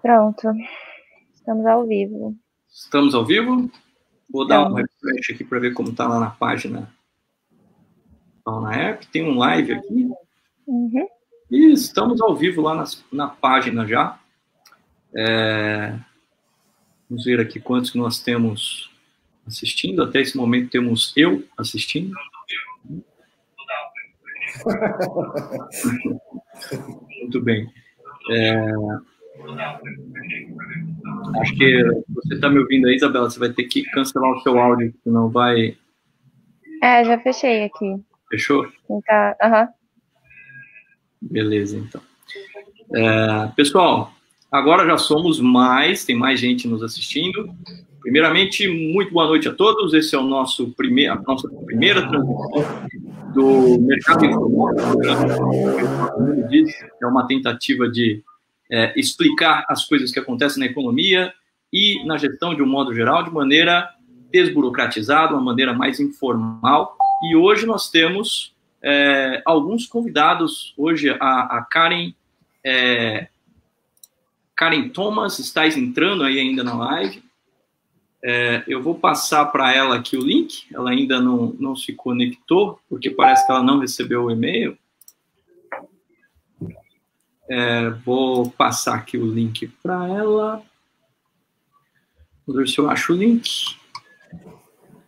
Pronto. Estamos ao vivo. Estamos ao vivo? Vou dar um refresh aqui para ver como está lá na página. Na app, tem um live aqui. Uhum. E estamos ao vivo lá na página já. Vamos ver aqui quantos que nós temos assistindo. Até esse momento temos eu assistindo. Muito bem. Acho que você está me ouvindo aí, Isabela. Você vai ter que cancelar o seu áudio, senão vai... Já fechei aqui. Fechou? Aham. Beleza, então. Pessoal, agora já somos mais, tem mais gente nos assistindo. Primeiramente, muito boa noite a todos. Esse é a nossa primeira transmissão do Mercado Informático. É uma tentativa de explicar as coisas que acontecem na economia e na gestão de um modo geral, de maneira desburocratizada, uma maneira mais informal. E hoje nós temos alguns convidados. Hoje a Karen Thomas está entrando aí ainda na live. Eu vou passar para ela aqui o link. Ela ainda não se conectou, porque parece que ela não recebeu o e-mail. Vou passar aqui o link para ela. Vou ver se eu acho o link.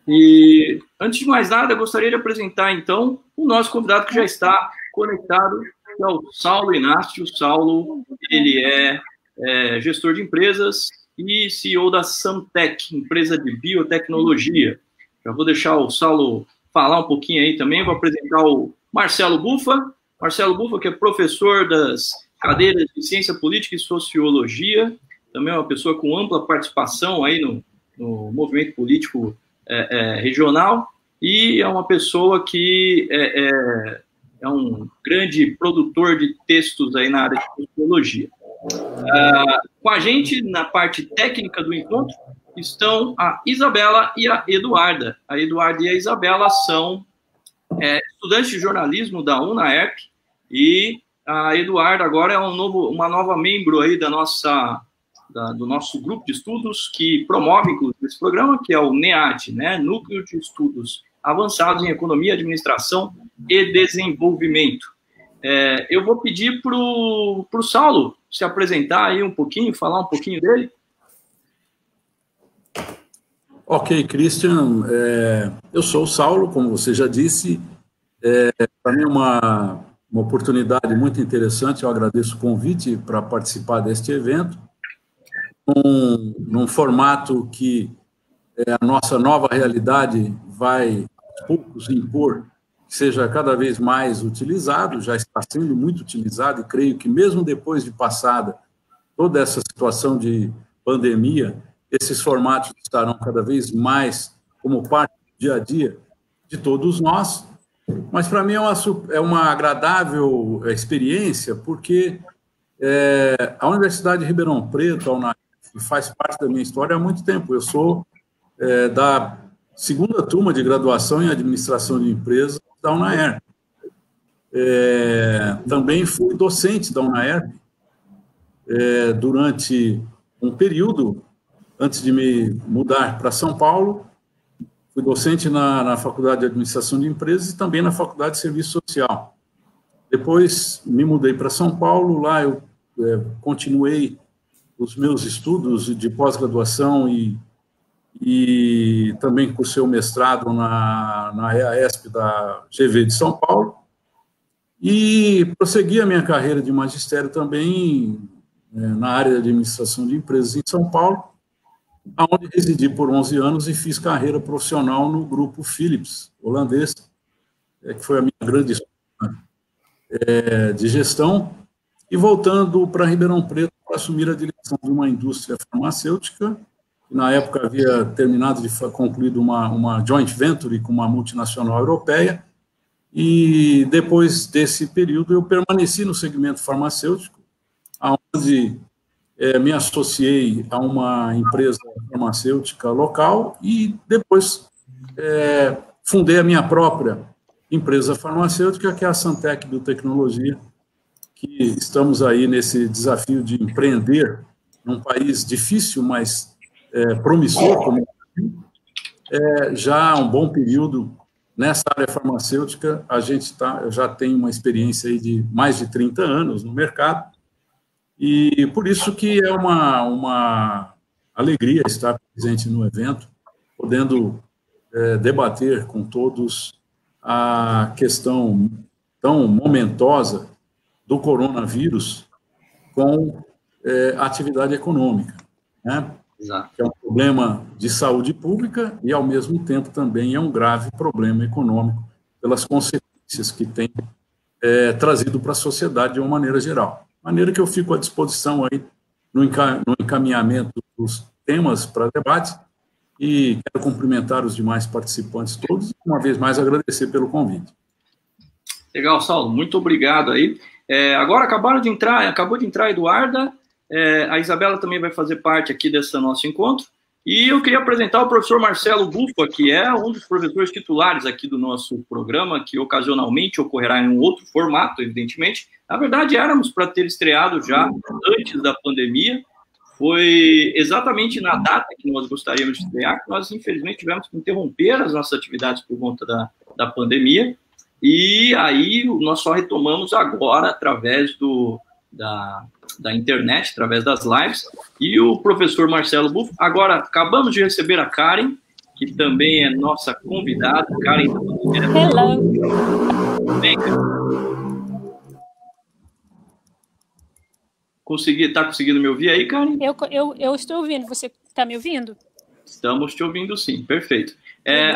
E, antes de mais nada, eu gostaria de apresentar, então, o nosso convidado que já está conectado, que é o Saulo Inácio. O Saulo, ele é gestor de empresas e CEO da Samtec, empresa de biotecnologia. Já vou deixar o Saulo falar um pouquinho aí também. Vou apresentar o Marcelo Buffa. Marcelo Buffa, que é professor das cadeiras de Ciência Política e Sociologia. Também é uma pessoa com ampla participação aí no movimento político regional, e é uma pessoa que é um grande produtor de textos aí na área de sociologia. Com a gente, na parte técnica do encontro, estão a Isabela e a Eduarda. A Eduarda e a Isabela são estudantes de jornalismo da UNAERP, e a Eduarda agora é uma nova membro aí do nosso grupo de estudos que promove, inclusive, esse programa, que é o NEAD, né? Núcleo de Estudos Avançados em Economia, Administração e Desenvolvimento. Eu vou pedir para o Saulo se apresentar aí um pouquinho, falar um pouquinho dele. Ok, Christian, eu sou o Saulo, como você já disse. Para mim é uma oportunidade muito interessante, eu agradeço o convite para participar deste evento, num formato que a nossa nova realidade vai, aos poucos, impor que seja cada vez mais utilizado, já está sendo muito utilizado, e creio que mesmo depois de passada toda essa situação de pandemia, esses formatos estarão cada vez mais como parte do dia a dia de todos nós. Mas para mim é uma agradável experiência, porque a Universidade de Ribeirão Preto, a UNAERP, faz parte da minha história há muito tempo. Eu sou da segunda turma de graduação em Administração de Empresas da UNAERP. Também fui docente da UNAERP durante um período, antes de me mudar para São Paulo. Fui docente na Faculdade de Administração de Empresas e também na Faculdade de Serviço Social. Depois me mudei para São Paulo, lá eu continuei os meus estudos de pós-graduação e também cursei o mestrado na EASP da GV de São Paulo, e prossegui a minha carreira de magistério também na área de administração de empresas em São Paulo, onde residi por 11 anos e fiz carreira profissional no grupo Philips, holandês, que foi a minha grande escola de gestão, e voltando para Ribeirão Preto para assumir a direção de uma indústria farmacêutica, que na época havia terminado de concluído uma joint venture com uma multinacional europeia, e depois desse período eu permaneci no segmento farmacêutico, onde me associei a uma empresa farmacêutica local e depois fundei a minha própria empresa farmacêutica, que é a Samtec Biotecnologia, que estamos aí nesse desafio de empreender num país difícil, mas promissor, como o Brasil, já há um bom período nessa área farmacêutica. Eu já tenho uma experiência aí de mais de 30 anos no mercado, e por isso que é uma alegria estar presente no evento, podendo debater com todos a questão tão momentosa do coronavírus com a atividade econômica, né? Exato. Que é um problema de saúde pública e, ao mesmo tempo, também é um grave problema econômico pelas consequências que tem trazido para a sociedade de uma maneira geral. De maneira que eu fico à disposição aí no encaminhamento dos temas para debate, e quero cumprimentar os demais participantes todos e, uma vez mais, agradecer pelo convite. Legal, Saulo, muito obrigado aí. Agora acabou de entrar a Eduarda, a Isabela também vai fazer parte aqui desse nosso encontro, e eu queria apresentar o professor Marcelo Buffa, que é um dos professores titulares aqui do nosso programa, que ocasionalmente ocorrerá em um outro formato, evidentemente. Na verdade, éramos para ter estreado já antes da pandemia. Foi exatamente na data que nós gostaríamos de estrear que nós, infelizmente, tivemos que interromper as nossas atividades por conta da pandemia, e aí nós só retomamos agora através da internet, através das lives, e o professor Marcelo Buffa. Agora, acabamos de receber a Karen, que também é nossa convidada. Karen, hello. Bem, Está conseguindo me ouvir aí, Karen? Eu estou ouvindo. Você está me ouvindo? Estamos te ouvindo, sim. Perfeito.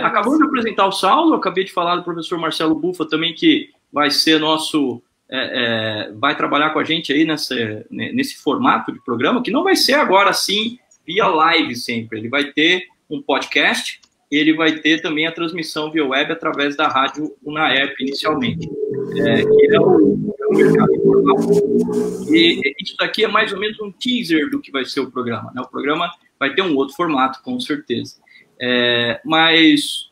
Acabamos de apresentar o Saulo, acabei de falar do professor Marcelo Buffa também, que vai ser nosso... vai trabalhar com a gente aí nesse formato de programa, que não vai ser agora, sim, via live sempre. Ele vai ter um podcast, e ele vai ter também a transmissão via web através da rádio UNAERP, inicialmente. Que é o mercado informal. E isso daqui é mais ou menos um teaser do que vai ser o programa, né? O programa vai ter um outro formato, com certeza. Mas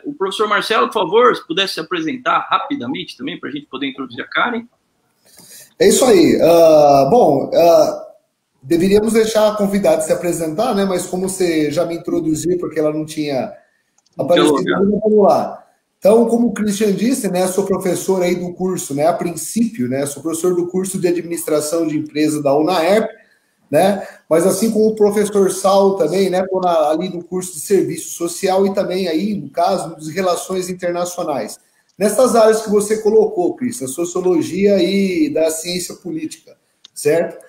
o professor Marcelo, por favor, se pudesse se apresentar rapidamente também, para a gente poder introduzir a Karen. É isso aí. Deveríamos deixar a convidada se apresentar, né? Mas como você já me introduziu, porque ela não tinha aparecido, vamos lá. Então, como o Christian disse, né, sou professor aí do curso, né, a princípio, né, sou professor do curso de administração de empresa da UNAERP, né, mas assim como o professor Saulo também, né, ali no curso de serviço social e também aí, no caso, de relações internacionais. Nessas áreas que você colocou, Christian, sociologia e da ciência política, certo?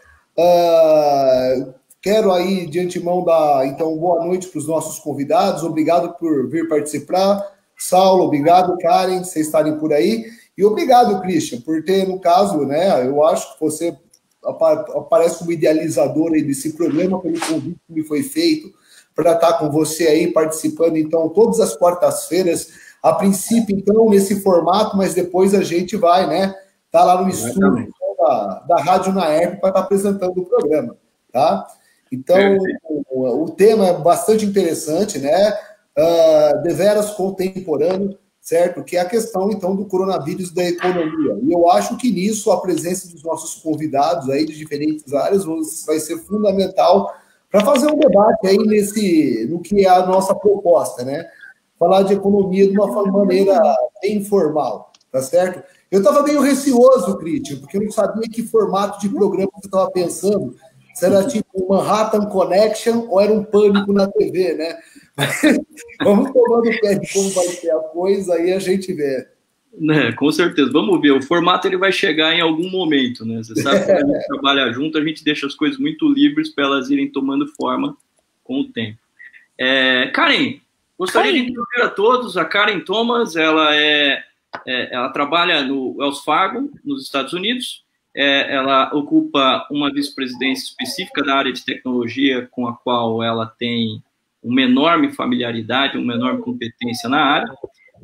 Quero aí, de antemão, dar, então, boa noite para os nossos convidados, obrigado por vir participar. Saulo, obrigado, Karen, vocês estarem por aí. E obrigado, Christian, por ter, no caso, né, eu acho que você aparece como idealizador aí desse programa, pelo convite que me foi feito, para estar com você aí participando, então, todas as quartas-feiras, a princípio, então, nesse formato, mas depois a gente vai, né, tá lá no estúdio da Rádio UNAERP para estar apresentando o programa, tá? Então, o tema é bastante interessante, né? Deveras contemporâneo, certo? Que é a questão, então, do coronavírus da economia. E eu acho que nisso a presença dos nossos convidados aí de diferentes áreas vai ser fundamental para fazer um debate aí no que é a nossa proposta, né? Falar de economia de uma maneira bem informal, tá certo? Eu estava meio receoso, Christian, porque eu não sabia que formato de programa você estava pensando. Se era tipo um Manhattan Connection ou era um Pânico na TV, né? Vamos tomando pé de como vai ser a coisa, aí a gente vê. Com certeza. Vamos ver. O formato ele vai chegar em algum momento, né? Você sabe que quando a gente trabalha junto, a gente deixa as coisas muito livres para elas irem tomando forma com o tempo. Karen, gostaria de introduzir a todos. A Karen Thomas, ela trabalha no Wells Fargo, nos Estados Unidos. Ela ocupa uma vice-presidência específica da área de tecnologia, com a qual ela tem uma enorme familiaridade, uma enorme competência na área,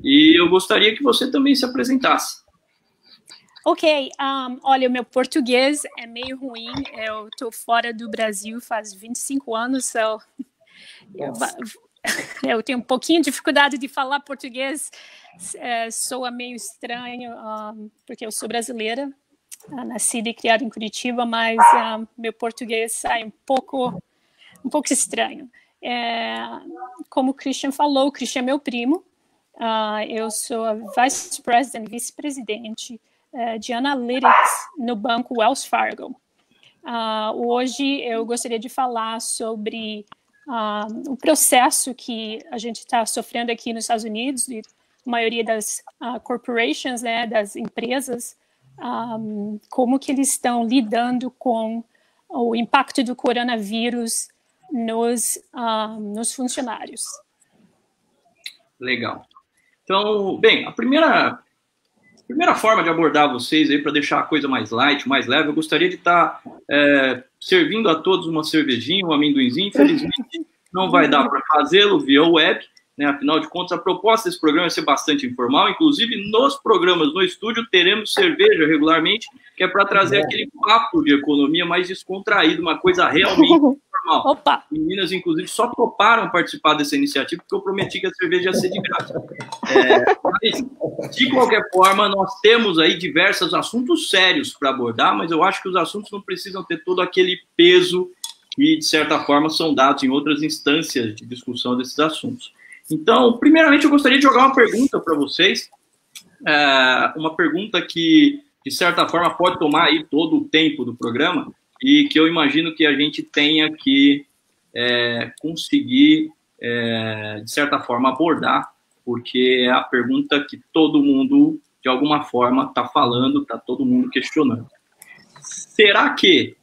e eu gostaria que você também se apresentasse. Ok, olha, o meu português é meio ruim, eu estou fora do Brasil faz 25 anos, eu tenho um pouquinho de dificuldade de falar português, soa meio estranho, porque eu sou brasileira, nascida e criada em Curitiba, mas meu português sai um pouco estranho. Como o Christian falou, o Christian é meu primo. Eu sou a Vice President, vice-presidente de Analytics no banco Wells Fargo. Hoje eu gostaria de falar sobre o processo que a gente está sofrendo aqui nos Estados Unidos, e a maioria das corporations, né, das empresas, como que eles estão lidando com o impacto do coronavírus nos funcionários. Legal. Então, bem, a primeira forma de abordar vocês aí, para deixar a coisa mais light, mais leve, eu gostaria de estar servindo a todos uma cervejinha, um amendoinzinho. Infelizmente, não vai dar para fazê-lo via web, né? Afinal de contas, a proposta desse programa é ser bastante informal. Inclusive, nos programas no estúdio, teremos cerveja regularmente, que é para trazer aquele papo de economia mais descontraído, uma coisa realmente normal. Opa! Meninas, inclusive, só toparam participar dessa iniciativa porque eu prometi que a cerveja ia ser de graça. Mas, de qualquer forma, nós temos aí diversos assuntos sérios para abordar, mas eu acho que os assuntos não precisam ter todo aquele peso que, de certa forma, são dados em outras instâncias de discussão desses assuntos. Então, primeiramente, eu gostaria de jogar uma pergunta para vocês, uma pergunta que, de certa forma, pode tomar aí todo o tempo do programa, e que eu imagino que a gente tenha que conseguir, de certa forma, abordar, porque é a pergunta que todo mundo, de alguma forma, está falando, está todo mundo questionando. Será que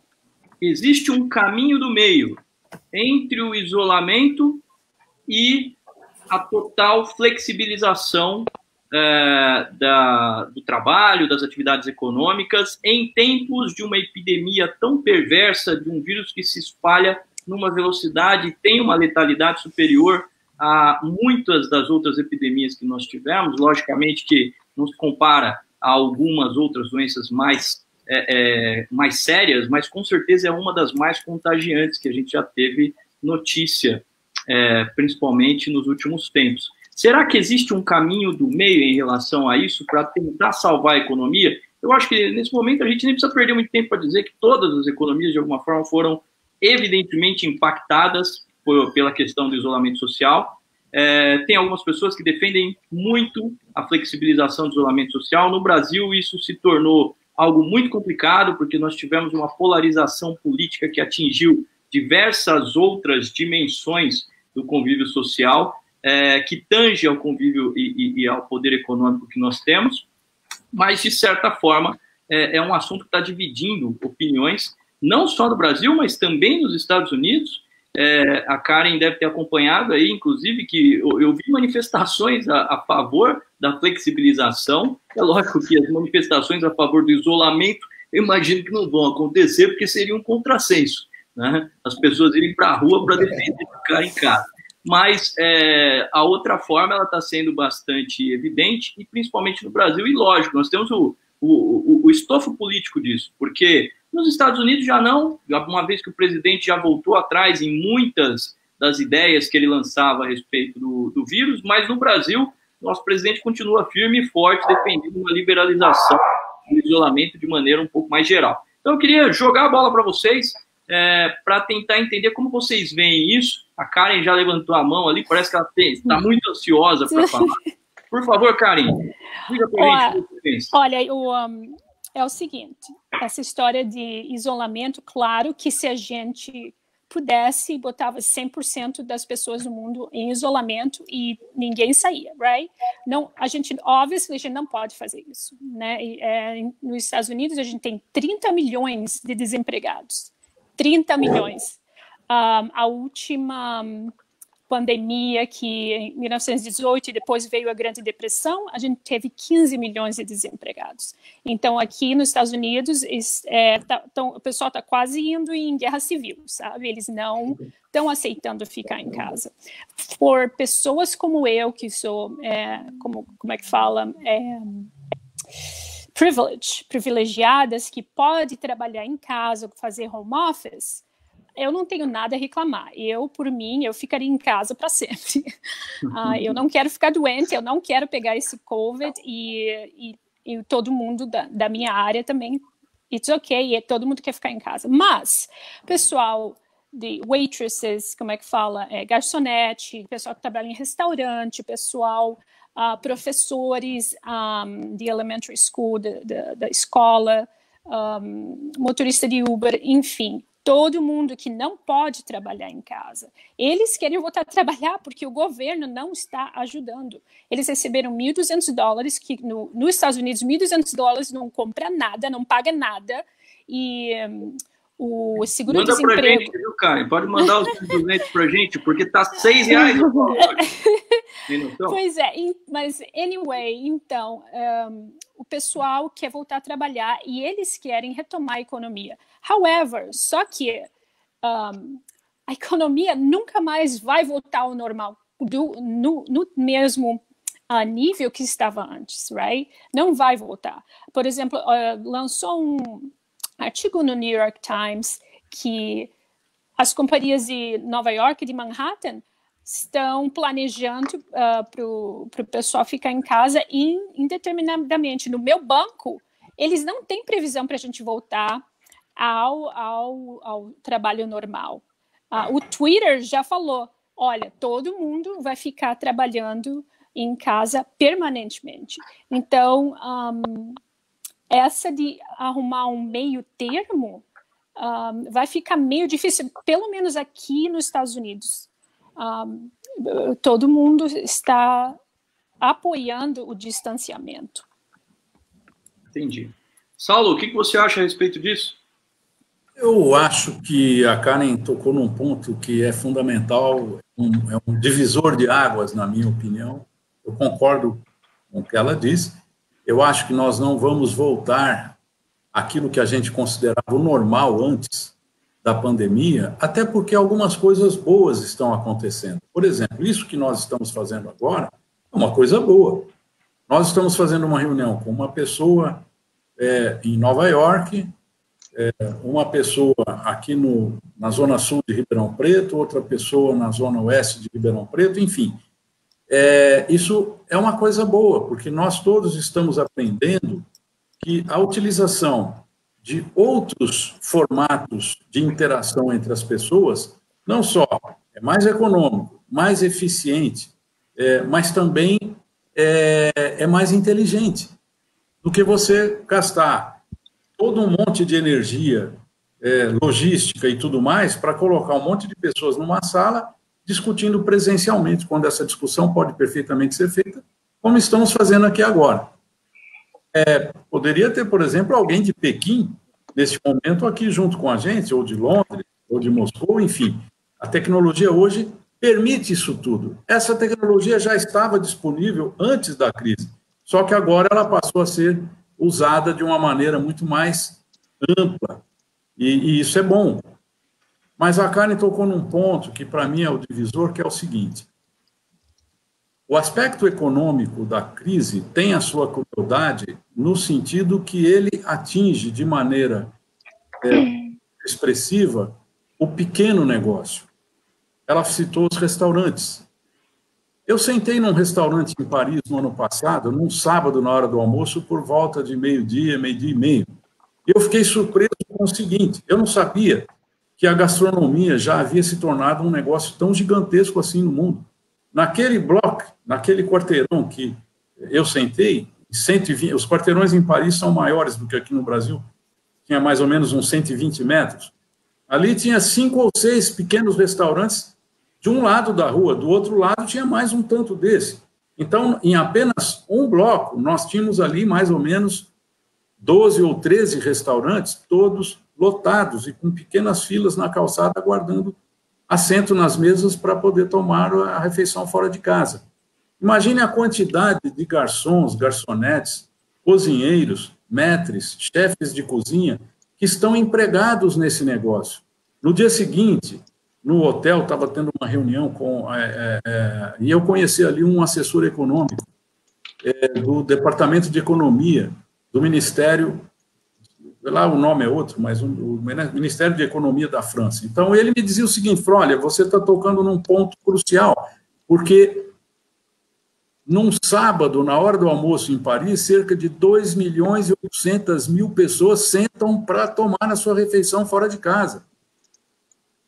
existe um caminho do meio entre o isolamento e a total flexibilização do trabalho, das atividades econômicas, em tempos de uma epidemia tão perversa, de um vírus que se espalha numa velocidade e tem uma letalidade superior a muitas das outras epidemias que nós tivemos? Logicamente que não se compara a algumas outras doenças mais sérias, mas com certeza é uma das mais contagiantes que a gente já teve notícia, principalmente nos últimos tempos. Será que existe um caminho do meio em relação a isso para tentar salvar a economia? Eu acho que nesse momento a gente nem precisa perder muito tempo para dizer que todas as economias de alguma forma foram evidentemente impactadas pela questão do isolamento social. Tem algumas pessoas que defendem muito a flexibilização do isolamento social. No Brasil isso se tornou algo muito complicado porque nós tivemos uma polarização política que atingiu diversas outras dimensões do convívio social, que tange ao convívio e ao poder econômico que nós temos, mas, de certa forma, é um assunto que está dividindo opiniões, não só no Brasil, mas também nos Estados Unidos. A Karen deve ter acompanhado aí, inclusive, que eu vi manifestações a favor da flexibilização. É lógico que as manifestações a favor do isolamento, eu imagino que não vão acontecer, porque seria um contrassenso, né? As pessoas irem para a rua para defender ficar em casa. Mas a outra forma ela está sendo bastante evidente, e principalmente no Brasil, e lógico, nós temos o estofo político disso, porque nos Estados Unidos já não, uma vez que o presidente já voltou atrás em muitas das ideias que ele lançava a respeito do vírus, mas no Brasil, nosso presidente continua firme e forte, defendendo uma liberalização do isolamento de maneira um pouco mais geral. Então eu queria jogar a bola para vocês, para tentar entender como vocês veem isso. A Karen já levantou a mão ali, parece que ela está muito ansiosa para falar. Por favor, Karen, diga para a gente o que você pensa. Olha, é o seguinte, essa história de isolamento, claro que se a gente pudesse, botava 100% das pessoas do mundo em isolamento e ninguém saía, right? Não, obviously, a gente não pode fazer isso, né? Nos Estados Unidos, a gente tem 30 milhões de desempregados. 30 milhões. A última pandemia, que em 1918 e depois veio a Grande Depressão, a gente teve 15 milhões de desempregados. Então, aqui nos Estados Unidos, o pessoal está quase indo em guerra civil, sabe? Eles não estão aceitando ficar em casa. Por pessoas como eu, que sou, como é que fala? Privilegiadas, que podem trabalhar em casa, fazer home office, eu não tenho nada a reclamar. Por mim, eu ficaria em casa para sempre. Eu não quero ficar doente, eu não quero pegar esse COVID, e todo mundo da minha área também it's okay, todo mundo quer ficar em casa. Mas, pessoal de waitresses, como é que fala? Garçonete, pessoal que trabalha em restaurante, pessoal, professores de elementary school, da escola, motorista de Uber, enfim, todo mundo que não pode trabalhar em casa. Eles querem voltar a trabalhar porque o governo não está ajudando. Eles receberam $1.200, que nos Estados Unidos, $1.200 não compra nada, não paga nada, e o seguro-desemprego... Manda pra gente, viu, Karen? Pode mandar os $1.200 pra gente, porque tá R$6. Pois é, mas anyway, então, o pessoal quer voltar a trabalhar e eles querem retomar a economia. However, só que a economia nunca mais vai voltar ao normal no mesmo nível que estava antes, right? Não vai voltar. Por exemplo, lançou um artigo no New York Times que as companhias de Nova York e de Manhattan estão planejando para o pessoal ficar em casa indeterminadamente. No meu banco, eles não têm previsão para a gente voltar ao trabalho normal. O Twitter já falou, olha, todo mundo vai ficar trabalhando em casa permanentemente. Então, essa de arrumar um meio termo vai ficar meio difícil, pelo menos aqui nos Estados Unidos. Todo mundo está apoiando o distanciamento. Entendi. Saulo, o que você acha a respeito disso? Eu acho que a Karen tocou num ponto que é fundamental, é um divisor de águas, na minha opinião. Eu concordo com o que ela disse. Eu acho que nós não vamos voltar àquilo que a gente considerava o normal antes da pandemia, até porque algumas coisas boas estão acontecendo. Por exemplo, isso que nós estamos fazendo agora é uma coisa boa. Nós estamos fazendo uma reunião com uma pessoa em Nova York, uma pessoa aqui na zona sul de Ribeirão Preto, outra pessoa na zona oeste de Ribeirão Preto, enfim. Isso é uma coisa boa, porque nós todos estamos aprendendo que a utilização de outros formatos de interação entre as pessoas, não só é mais econômico, mais eficiente, mas também é mais inteligente do que você gastar todo um monte de energia, logística e tudo mais, para colocar um monte de pessoas numa sala discutindo presencialmente, quando essa discussão pode perfeitamente ser feita, como estamos fazendo aqui agora. Poderia ter, por exemplo, alguém de Pequim, nesse momento, aqui junto com a gente, ou de Londres, ou de Moscou, enfim. A tecnologia hoje permite isso tudo. Essa tecnologia já estava disponível antes da crise, só que agora ela passou a ser usada de uma maneira muito mais ampla, e isso é bom. Mas a Karen tocou num ponto que, para mim, é o divisor, que é o seguinte: o aspecto econômico da crise tem a sua crueldade no sentido que ele atinge de maneira expressiva o pequeno negócio. Ela citou os restaurantes. Eu sentei num restaurante em Paris no ano passado, num sábado, na hora do almoço, por volta de meio-dia, meio-dia e meio. Eu fiquei surpreso com o seguinte: eu não sabia que a gastronomia já havia se tornado um negócio tão gigantesco assim no mundo. Naquele bloco, naquele quarteirão que eu sentei, 120, os quarteirões em Paris são maiores do que aqui no Brasil, tinha mais ou menos uns 120 metros. Ali tinha 5 ou 6 pequenos restaurantes de um lado da rua, do outro lado tinha mais um tanto desse. Então, em apenas um bloco, nós tínhamos ali mais ou menos 12 ou 13 restaurantes, todos lotados e com pequenas filas na calçada, aguardando assento nas mesas para poder tomar a refeição fora de casa. Imagine a quantidade de garçons, garçonetes, cozinheiros, maîtres, chefes de cozinha que estão empregados nesse negócio. No dia seguinte, no hotel, estava tendo uma reunião e eu conheci ali um assessor econômico do Departamento de Economia do Ministério, lá o nome é outro, mas o Ministério de Economia da França. Então, ele me dizia o seguinte: olha, você está tocando num ponto crucial, porque num sábado, na hora do almoço em Paris, cerca de 2.800.000 pessoas sentam para tomar a sua refeição fora de casa.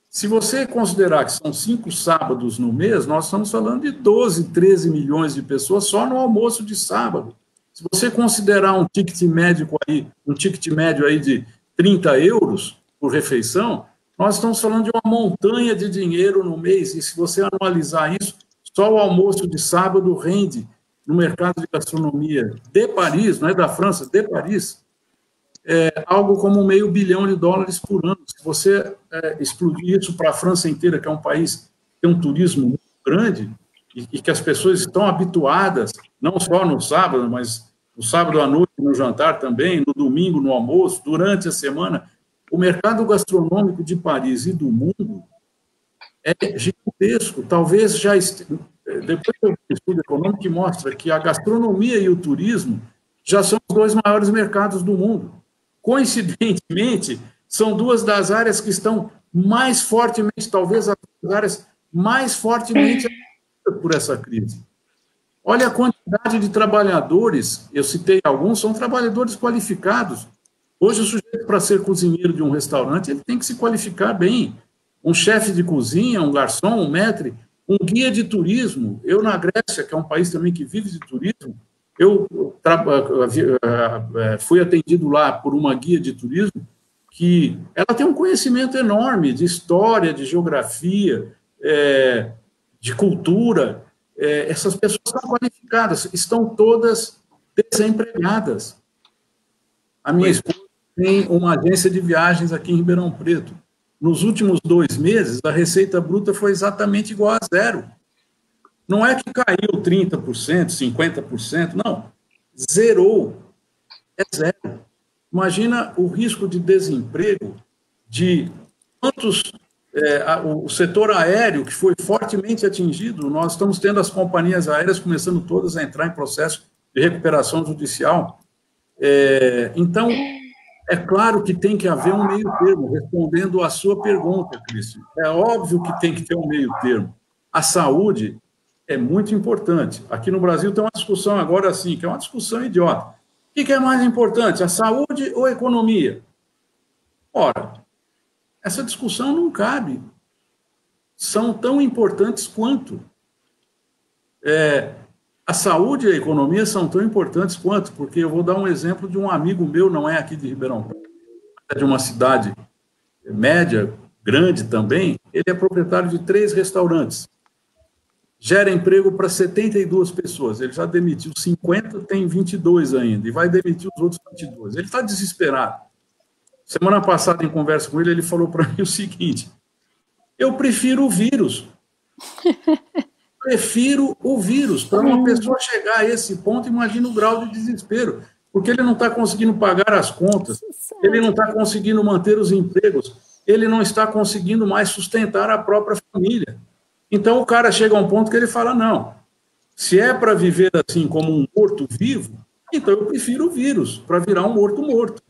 Se você considerar que são 5 sábados no mês, nós estamos falando de 12, 13 milhões de pessoas só no almoço de sábado. Se você considerar um ticket médio aí de 30 euros por refeição, nós estamos falando de uma montanha de dinheiro no mês, e se você anualizar isso, só o almoço de sábado rende, no mercado de gastronomia de Paris, não é da França, de Paris, algo como $500 bilhão por ano. Se você explodir isso para a França inteira, que é um país que tem um turismo muito grande, e que as pessoas estão habituadas, não só no sábado, mas no sábado à noite, no jantar também, no domingo, no almoço, durante a semana, o mercado gastronômico de Paris e do mundo é gigantesco. Talvez já... Depois eu vi um estudo econômico que mostra que a gastronomia e o turismo já são os 2 maiores mercados do mundo. Coincidentemente, são 2 das áreas que estão mais fortemente, talvez as áreas mais fortemente por essa crise. Olha a quantidade de trabalhadores, eu citei alguns, são trabalhadores qualificados. Hoje, o sujeito, para ser cozinheiro de um restaurante, ele tem que se qualificar bem. Um chefe de cozinha, um garçom, um maître, um guia de turismo. Eu, na Grécia, que é um país também que vive de turismo, eu fui atendido lá por uma guia de turismo que ela tem um conhecimento enorme de história, de geografia, de cultura. Essas pessoas são qualificadas, estão todas desempregadas. A minha esposa tem uma agência de viagens aqui em Ribeirão Preto. Nos últimos 2 meses, a receita bruta foi exatamente igual a 0. Não é que caiu 30%, 50%, não. Zerou. É 0. Imagina o risco de desemprego de quantos... o setor aéreo, que foi fortemente atingido, nós estamos tendo as companhias aéreas começando todas a entrar em processo de recuperação judicial. Então, é claro que tem que haver um meio termo, respondendo à sua pergunta, Cristian. É óbvio que tem que ter um meio termo. A saúde é muito importante. Aqui no Brasil tem uma discussão agora assim, que é uma discussão idiota. O que é mais importante, a saúde ou a economia? Ora, essa discussão não cabe. São tão importantes quanto. A saúde e a economia são tão importantes quanto, porque eu vou dar um exemplo de um amigo meu, não é aqui de Ribeirão Preto, é de uma cidade média, grande também. Ele é proprietário de 3 restaurantes. Gera emprego para 72 pessoas. Ele já demitiu 50, tem 22 ainda, e vai demitir os outros 22. Ele está desesperado. Semana passada, em conversa com ele, ele falou para mim o seguinte: eu prefiro o vírus. Prefiro o vírus. Para uma pessoa chegar a esse ponto, imagina o grau de desespero, porque ele não está conseguindo pagar as contas, ele não está conseguindo manter os empregos, ele não está conseguindo mais sustentar a própria família. Então, o cara chega a um ponto que ele fala, não, se é para viver assim como um morto-vivo, então eu prefiro o vírus, para virar um morto-morto.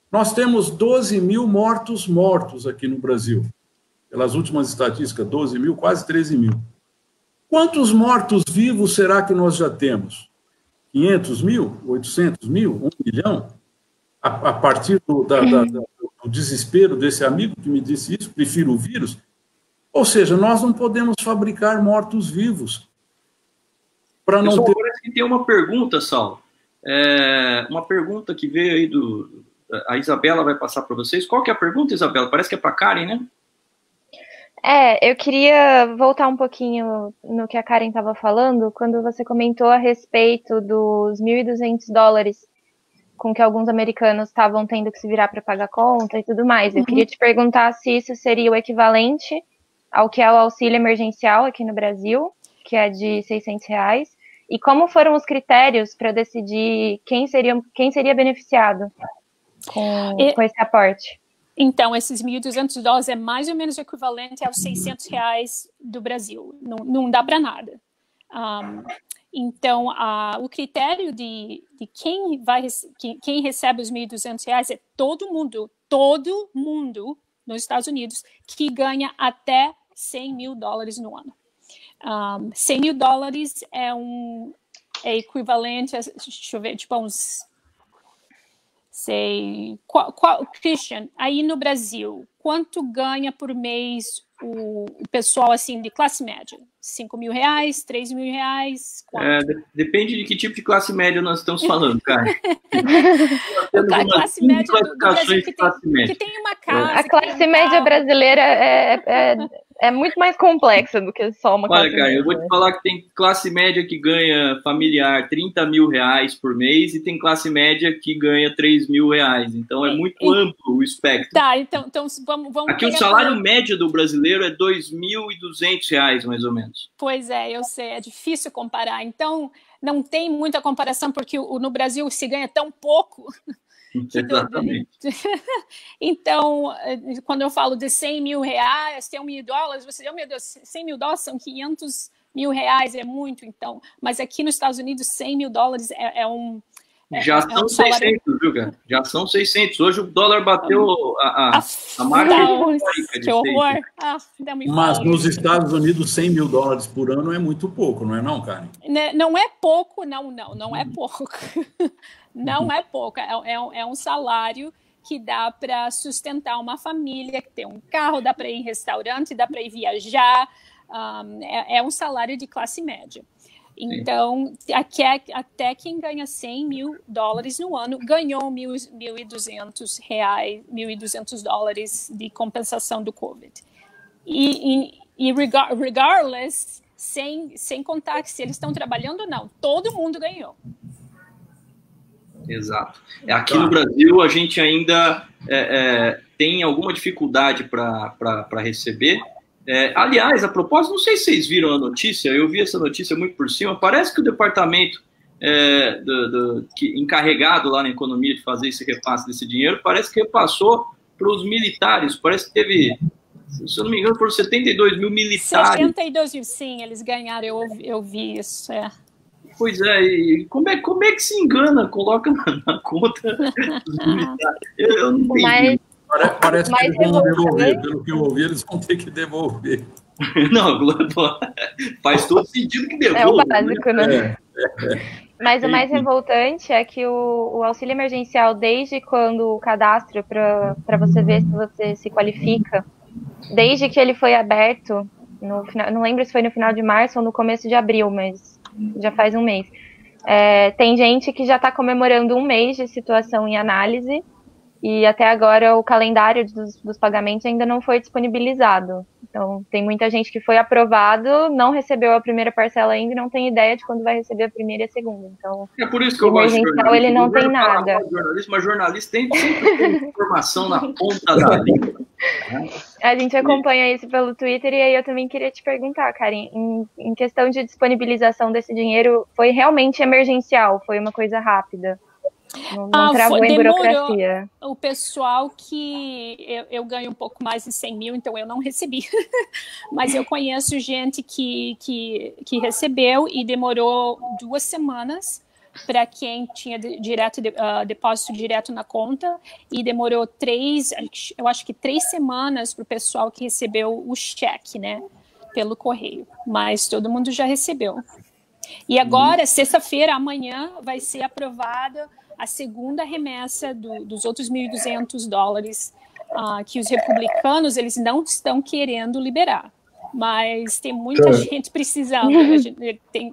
Nós temos 12 mil mortos aqui no Brasil. Pelas últimas estatísticas, 12 mil, quase 13 mil. Quantos mortos-vivos será que nós já temos? 500 mil? 800 mil? 1 milhão? A partir do desespero desse amigo que me disse isso, prefiro o vírus. Ou seja, nós não podemos fabricar mortos-vivos. Para não ter... Parece que tem uma pergunta, Saulo. Uma pergunta que veio aí a Isabela vai passar para vocês. Qual que é a pergunta, Isabela? Parece que é para a Karen, né? Eu queria voltar um pouquinho no que a Karen estava falando, quando você comentou a respeito dos $1.200 com que alguns americanos estavam tendo que se virar para pagar conta e tudo mais. Eu queria te perguntar se isso seria o equivalente ao que é o auxílio emergencial aqui no Brasil, que é de R$600, e como foram os critérios para decidir quem seria beneficiado com esse aporte. Então, esses $1.200 é mais ou menos equivalente aos R$600 do Brasil. Não dá para nada. Então, o critério de quem recebe os R$1.200 é todo mundo nos Estados Unidos que ganha até $100 mil no ano. $100 mil é é equivalente a, deixa eu ver, tipo uns, sei, Christian, aí no Brasil, quanto ganha por mês o pessoal assim de classe média? 5 mil reais, 3 mil reais? Depende de que tipo de classe média nós estamos falando, cara. A classe média do Brasil que tem uma casa. A classe média brasileira é muito mais complexa do que só uma classe média. Olha, cara, eu vou te falar que tem classe média que ganha familiar 30 mil reais por mês e tem classe média que ganha 3 mil reais. Então é muito amplo o espectro. Tá, então vamos aqui o salário médio do brasileiro é 2.200 reais, mais ou menos. Pois é, eu sei, é difícil comparar. Então, não tem muita comparação, porque no Brasil se ganha tão pouco. Exatamente. Então, quando eu falo de 100 mil reais, 100 mil dólares, você diz, oh, meu Deus, 100 mil dólares são 500 mil reais, é muito, então. Mas aqui nos Estados Unidos, 100 mil dólares é um... Já são 600, viu, cara? Já são 600. Hoje o dólar bateu a marca. Que horror. Mas nos Estados Unidos, 100 mil dólares por ano é muito pouco, não é não, Karen? Não é pouco, não é pouco. Não é pouco. É um salário que dá para sustentar uma família, que tem um carro, dá para ir em restaurante, dá para ir viajar. É um salário de classe média. Então, até quem ganha 100 mil dólares no ano ganhou 1.200 reais, 1.200 dólares de compensação do Covid. E regardless, sem contar que se eles estão trabalhando ou não, todo mundo ganhou. Exato. Aqui no Brasil, a gente ainda tem alguma dificuldade para receber. Aliás, a propósito, não sei se vocês viram a notícia, eu vi essa notícia muito por cima, parece que o departamento encarregado lá na economia de fazer esse repasse desse dinheiro, parece que repassou para os militares, parece que teve, se eu não me engano, foram 72 mil militares. 72 mil, sim, eles ganharam, eu vi isso, Pois é, e como é que se engana, coloca na conta dos militares? Eu não entendi. Parece que eles vão devolver, pelo que eu ouvi, eles vão ter que devolver. Não, faz todo sentido que devolva. É o básico, né? Mas o mais revoltante é que o auxílio emergencial, desde quando o cadastro para você ver se você se qualifica, desde que ele foi aberto, não lembro se foi no final de março ou no começo de abril, mas já faz um mês. Tem gente que já está comemorando um mês de situação em análise, e até agora o calendário dos pagamentos ainda não foi disponibilizado. Então, tem muita gente que foi aprovado, não recebeu a primeira parcela ainda e não tem ideia de quando vai receber a primeira e a segunda. Então, é por isso que eu gosto de jornalismo. Ele não tem nada. Mas jornalista tem sempre ter informação na ponta da língua. A gente acompanha isso pelo Twitter e aí eu também queria te perguntar, Karen, em questão de disponibilização desse dinheiro, foi realmente emergencial? Foi uma coisa rápida? Não travou em burocracia. O pessoal que eu ganho um pouco mais de 100 mil, então eu não recebi. Mas eu conheço gente que recebeu e demorou 2 semanas para quem tinha depósito direto na conta e demorou 3 semanas para o pessoal que recebeu o cheque, né, pelo correio. Mas todo mundo já recebeu. E agora, sexta-feira, amanhã, vai ser aprovada a segunda remessa dos outros 1.200 dólares que os republicanos eles não estão querendo liberar. Mas tem muita gente precisando.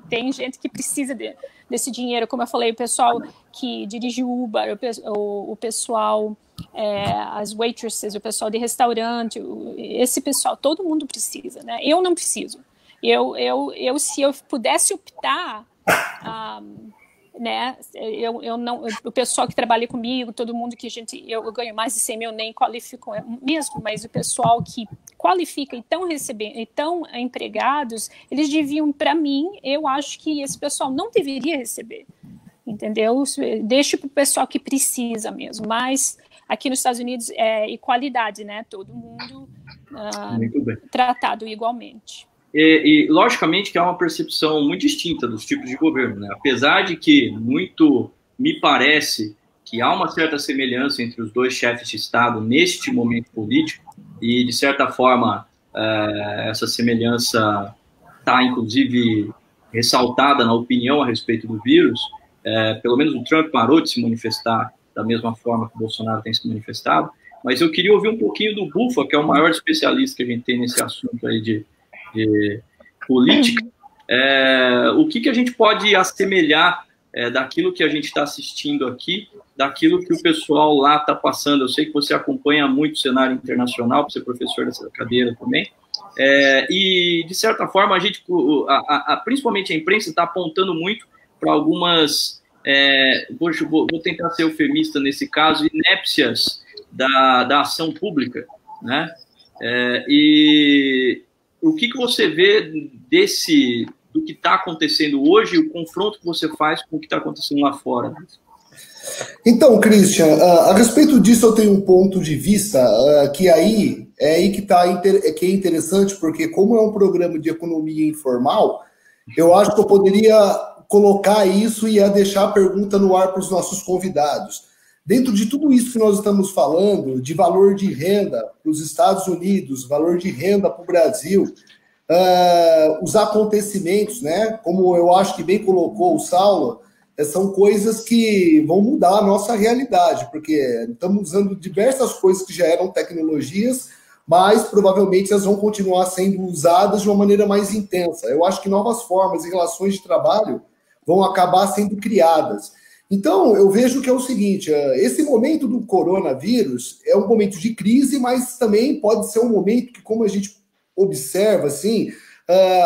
Tem gente que precisa desse dinheiro. Como eu falei, o pessoal que dirige Uber, o pessoal, as waitresses, o pessoal de restaurante, esse pessoal, todo mundo precisa, né? Eu não preciso. Se eu pudesse optar, né, eu não, o pessoal que trabalha comigo, todo mundo que eu ganho mais de 100 mil, nem qualifico mesmo, mas o pessoal que qualifica e estão recebendo, e estão empregados, eles deviam, para mim, eu acho que esse pessoal não deveria receber, entendeu? Deixa para o pessoal que precisa mesmo, mas aqui nos Estados Unidos é igualdade, né, todo mundo tratado igualmente. E, logicamente, que há uma percepção muito distinta dos tipos de governo, né? Apesar de que muito me parece que há uma certa semelhança entre os dois chefes de Estado neste momento político e, de certa forma, essa semelhança está, inclusive, ressaltada na opinião a respeito do vírus. Pelo menos o Trump parou de se manifestar da mesma forma que o Bolsonaro tem se manifestado, mas eu queria ouvir um pouquinho do Bufa, que é o maior especialista que a gente tem nesse assunto aí de política. O que a gente pode assemelhar daquilo que a gente está assistindo aqui, daquilo que o pessoal lá está passando? Eu sei que você acompanha muito o cenário internacional, por ser professor dessa cadeira também, e, de certa forma, a gente, principalmente a imprensa, está apontando muito para algumas, vou tentar ser eufemista nesse caso, inépcias da ação pública, né? E o que você vê do que está acontecendo hoje e o confronto que você faz com o que está acontecendo lá fora? Então, Christian, a respeito disso eu tenho um ponto de vista que que é interessante, porque como é um programa de economia informal, eu acho que eu poderia colocar isso e deixar a pergunta no ar para os nossos convidados. Dentro de tudo isso que nós estamos falando, de valor de renda para os Estados Unidos, valor de renda para o Brasil, os acontecimentos, né, como eu acho que bem colocou o Saulo, são coisas que vão mudar a nossa realidade, porque estamos usando diversas coisas que já eram tecnologias, mas provavelmente elas vão continuar sendo usadas de uma maneira mais intensa. Eu acho que novas formas e relações de trabalho vão acabar sendo criadas. Então, eu vejo que é o seguinte, esse momento do coronavírus é um momento de crise, mas também pode ser um momento que, como a gente observa, assim,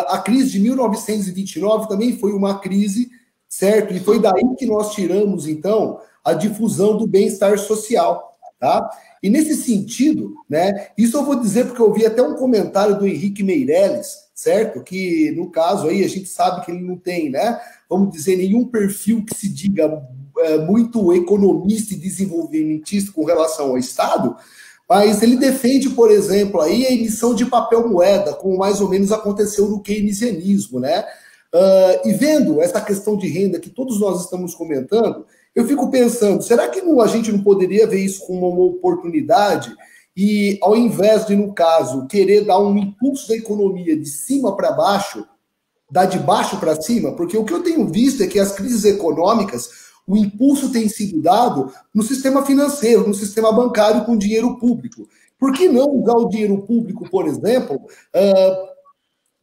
a crise de 1929 também foi uma crise, certo? E foi daí que nós tiramos, então, a difusão do bem-estar social, tá? E nesse sentido, né, isso eu vou dizer porque eu vi até um comentário do Henrique Meirelles, certo? Que, no caso aí, a gente sabe que ele não tem, né, vamos dizer, nenhum perfil que se diga muito economista e desenvolvimentista com relação ao Estado, mas ele defende, por exemplo, aí a emissão de papel moeda, como mais ou menos aconteceu no keynesianismo, né? E vendo essa questão de renda que todos nós estamos comentando, eu fico pensando, será que a gente não poderia ver isso como uma oportunidade e, ao invés de, no caso, querer dar um impulso da economia de cima para baixo, dar de baixo para cima? Porque o que eu tenho visto é que as crises econômicas, o impulso tem sido dado no sistema financeiro, no sistema bancário com dinheiro público. Por que não usar o dinheiro público, por exemplo,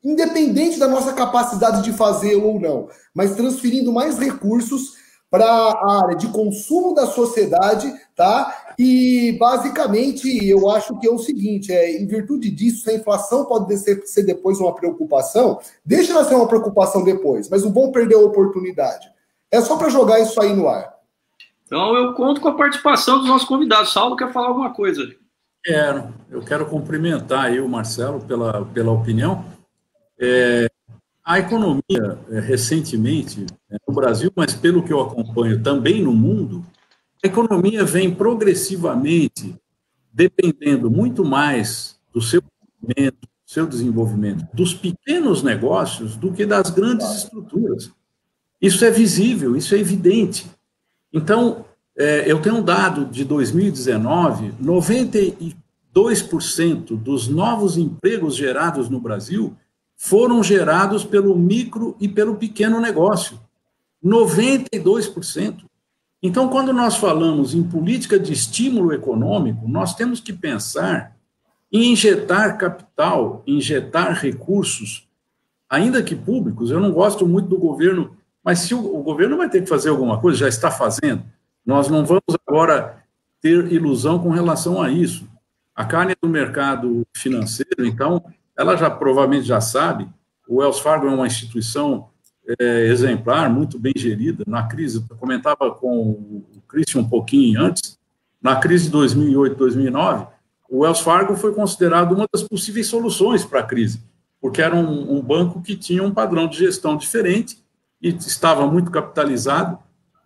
independente da nossa capacidade de fazê-lo ou não, mas transferindo mais recursos para a área de consumo da sociedade, tá? E, basicamente, eu acho que é o seguinte, em virtude disso, se a inflação pode ser depois uma preocupação, deixa ela ser uma preocupação depois, mas não vão perder a oportunidade. É só para jogar isso aí no ar. Então, eu conto com a participação dos nossos convidados. Saulo quer falar alguma coisa? Eu quero cumprimentar aí o Marcelo pela opinião. A economia, recentemente, no Brasil, mas pelo que eu acompanho também no mundo, a economia vem progressivamente dependendo muito mais do seu desenvolvimento, dos pequenos negócios do que das grandes estruturas. Isso é visível, isso é evidente. Então, eu tenho um dado de 2019, 92% dos novos empregos gerados no Brasil foram gerados pelo micro e pelo pequeno negócio. 92%. Então, quando nós falamos em política de estímulo econômico, nós temos que pensar em injetar capital, injetar recursos, ainda que públicos. Eu não gosto muito do governo, mas se o governo vai ter que fazer alguma coisa, já está fazendo. Nós não vamos agora ter ilusão com relação a isso. A carne é do mercado financeiro, então, ela provavelmente já sabe, o Wells Fargo é uma instituição exemplar, muito bem gerida. Na crise, eu comentava com o Christian um pouquinho antes, na crise de 2008, 2009, o Wells Fargo foi considerado uma das possíveis soluções para a crise, porque era um banco que tinha um padrão de gestão diferente e estava muito capitalizado,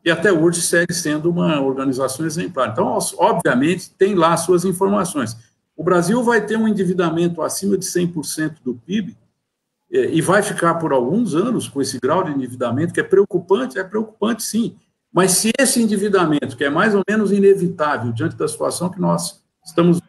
e até hoje segue sendo uma organização exemplar. Então, obviamente, tem lá suas informações. O Brasil vai ter um endividamento acima de 100% do PIB, e vai ficar por alguns anos com esse grau de endividamento, que é preocupante sim, mas se esse endividamento, que é mais ou menos inevitável diante da situação que nós estamos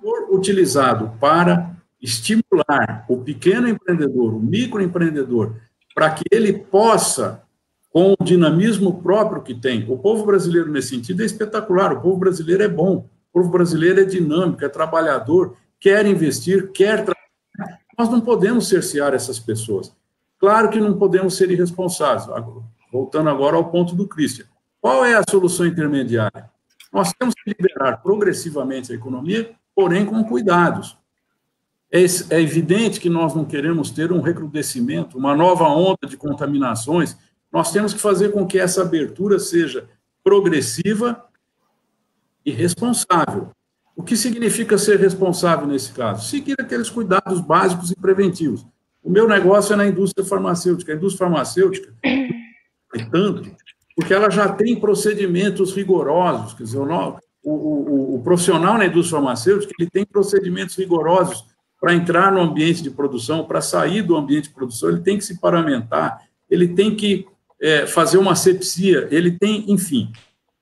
for utilizado para estimular o pequeno empreendedor, o microempreendedor, para que ele possa, com o dinamismo próprio que tem, o povo brasileiro nesse sentido é espetacular, o povo brasileiro é bom, o povo brasileiro é dinâmico, é trabalhador, quer investir, quer trabalhar. Nós não podemos cercear essas pessoas. Claro que não podemos ser irresponsáveis. Voltando agora ao ponto do Christian. Qual é a solução intermediária? Nós temos que liberar progressivamente a economia, porém com cuidados. É evidente que nós não queremos ter um recrudescimento, uma nova onda de contaminações. Nós temos que fazer com que essa abertura seja progressiva e responsável. O que significa ser responsável nesse caso? Seguir aqueles cuidados básicos e preventivos. O meu negócio é na indústria farmacêutica. A indústria farmacêutica, tanto, porque ela já tem procedimentos rigorosos. Quer dizer, o profissional na indústria farmacêutica ele tem procedimentos rigorosos para entrar no ambiente de produção, para sair do ambiente de produção, ele tem que se paramentar, ele tem que fazer uma asepsia, ele tem, enfim.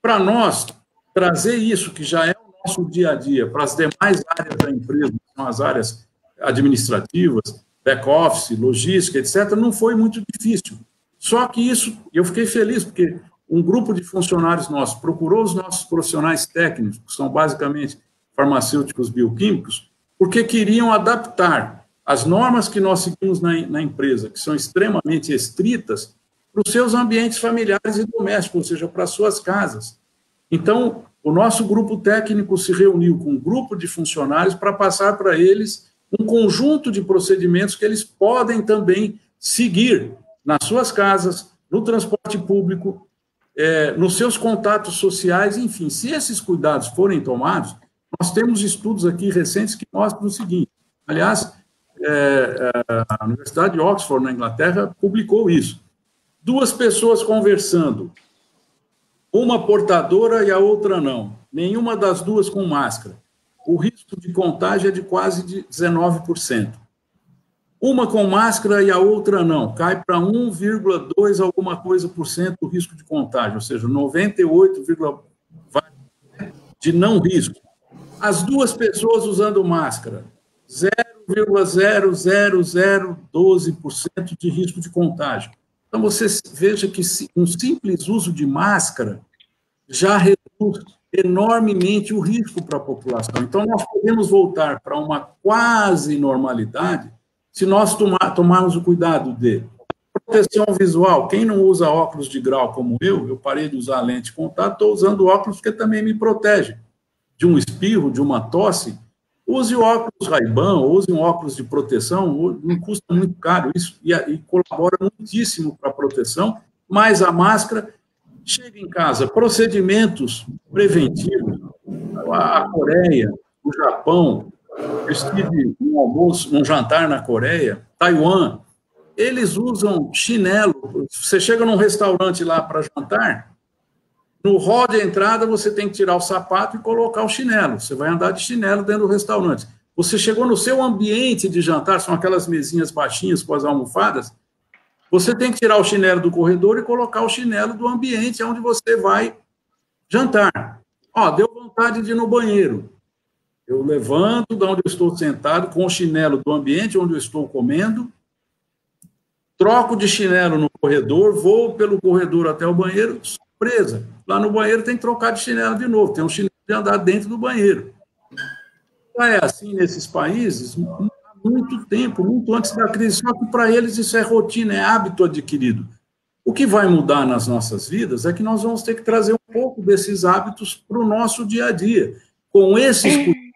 Para nós, trazer isso, que já é o nosso dia a dia, para as demais áreas da empresa, que são as áreas administrativas, back-office, logística, etc., não foi muito difícil. Só que isso, eu fiquei feliz, porque um grupo de funcionários nossos procurou os nossos profissionais técnicos, que são basicamente farmacêuticos bioquímicos, porque queriam adaptar as normas que nós seguimos na empresa, que são extremamente estritas, para os seus ambientes familiares e domésticos, ou seja, para as suas casas. Então, o nosso grupo técnico se reuniu com um grupo de funcionários para passar para eles um conjunto de procedimentos que eles podem também seguir nas suas casas, no transporte público, nos seus contatos sociais, enfim. Se esses cuidados forem tomados, nós temos estudos aqui recentes que mostram o seguinte. Aliás, a Universidade de Oxford, na Inglaterra, publicou isso. 2 pessoas conversando, uma portadora e a outra não, nenhuma das duas com máscara. O risco de contágio é de quase 19%. Uma com máscara e a outra não, cai para 1,2 alguma coisa por cento o risco de contágio, ou seja, 98, de não risco. As 2 pessoas usando máscara, 0,00012% de risco de contágio. Então, você veja que um simples uso de máscara já reduz enormemente o risco para a população. Então, nós podemos voltar para uma quase normalidade se nós tomarmos o cuidado de proteção visual. Quem não usa óculos de grau como eu parei de usar lente de contato, estou usando óculos porque também me protege de um espirro, de uma tosse. Use óculos Ray-Ban, use um óculos de proteção, não custa muito caro isso e colabora muitíssimo para a proteção, mas a máscara chega em casa. Procedimentos preventivos, a Coreia, o Japão, eu estive num almoço, num jantar na Coreia, Taiwan, eles usam chinelo. Você chega num restaurante lá para jantar, no hall de entrada você tem que tirar o sapato e colocar o chinelo. Você vai andar de chinelo dentro do restaurante. Você chegou no seu ambiente de jantar, são aquelas mesinhas baixinhas com as almofadas, você tem que tirar o chinelo do corredor e colocar o chinelo do ambiente onde você vai jantar. Deu vontade de ir no banheiro. Eu levanto de onde eu estou sentado com o chinelo do ambiente onde eu estou comendo, troco de chinelo no corredor, vou pelo corredor até o banheiro, surpresa. Lá no banheiro tem que trocar de chinelo de novo, tem um chinelo de andar dentro do banheiro. É assim nesses países há muito tempo, muito antes da crise, só que para eles isso é rotina, é hábito adquirido. O que vai mudar nas nossas vidas é que nós vamos ter que trazer um pouco desses hábitos para o nosso dia a dia. Com esses cuidados,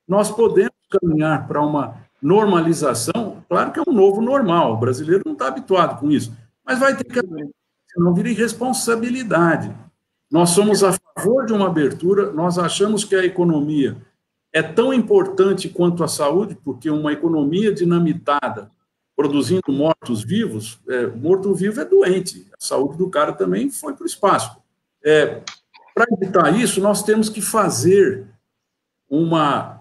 nós podemos caminhar para uma normalização, claro que é um novo normal, o brasileiro não está habituado com isso, mas vai ter que haver, senão vira irresponsabilidade. Nós somos a favor de uma abertura, nós achamos que a economia é tão importante quanto a saúde, porque uma economia dinamitada, produzindo mortos-vivos, morto-vivo é doente, a saúde do cara também foi para o espaço. Para evitar isso, nós temos que fazer uma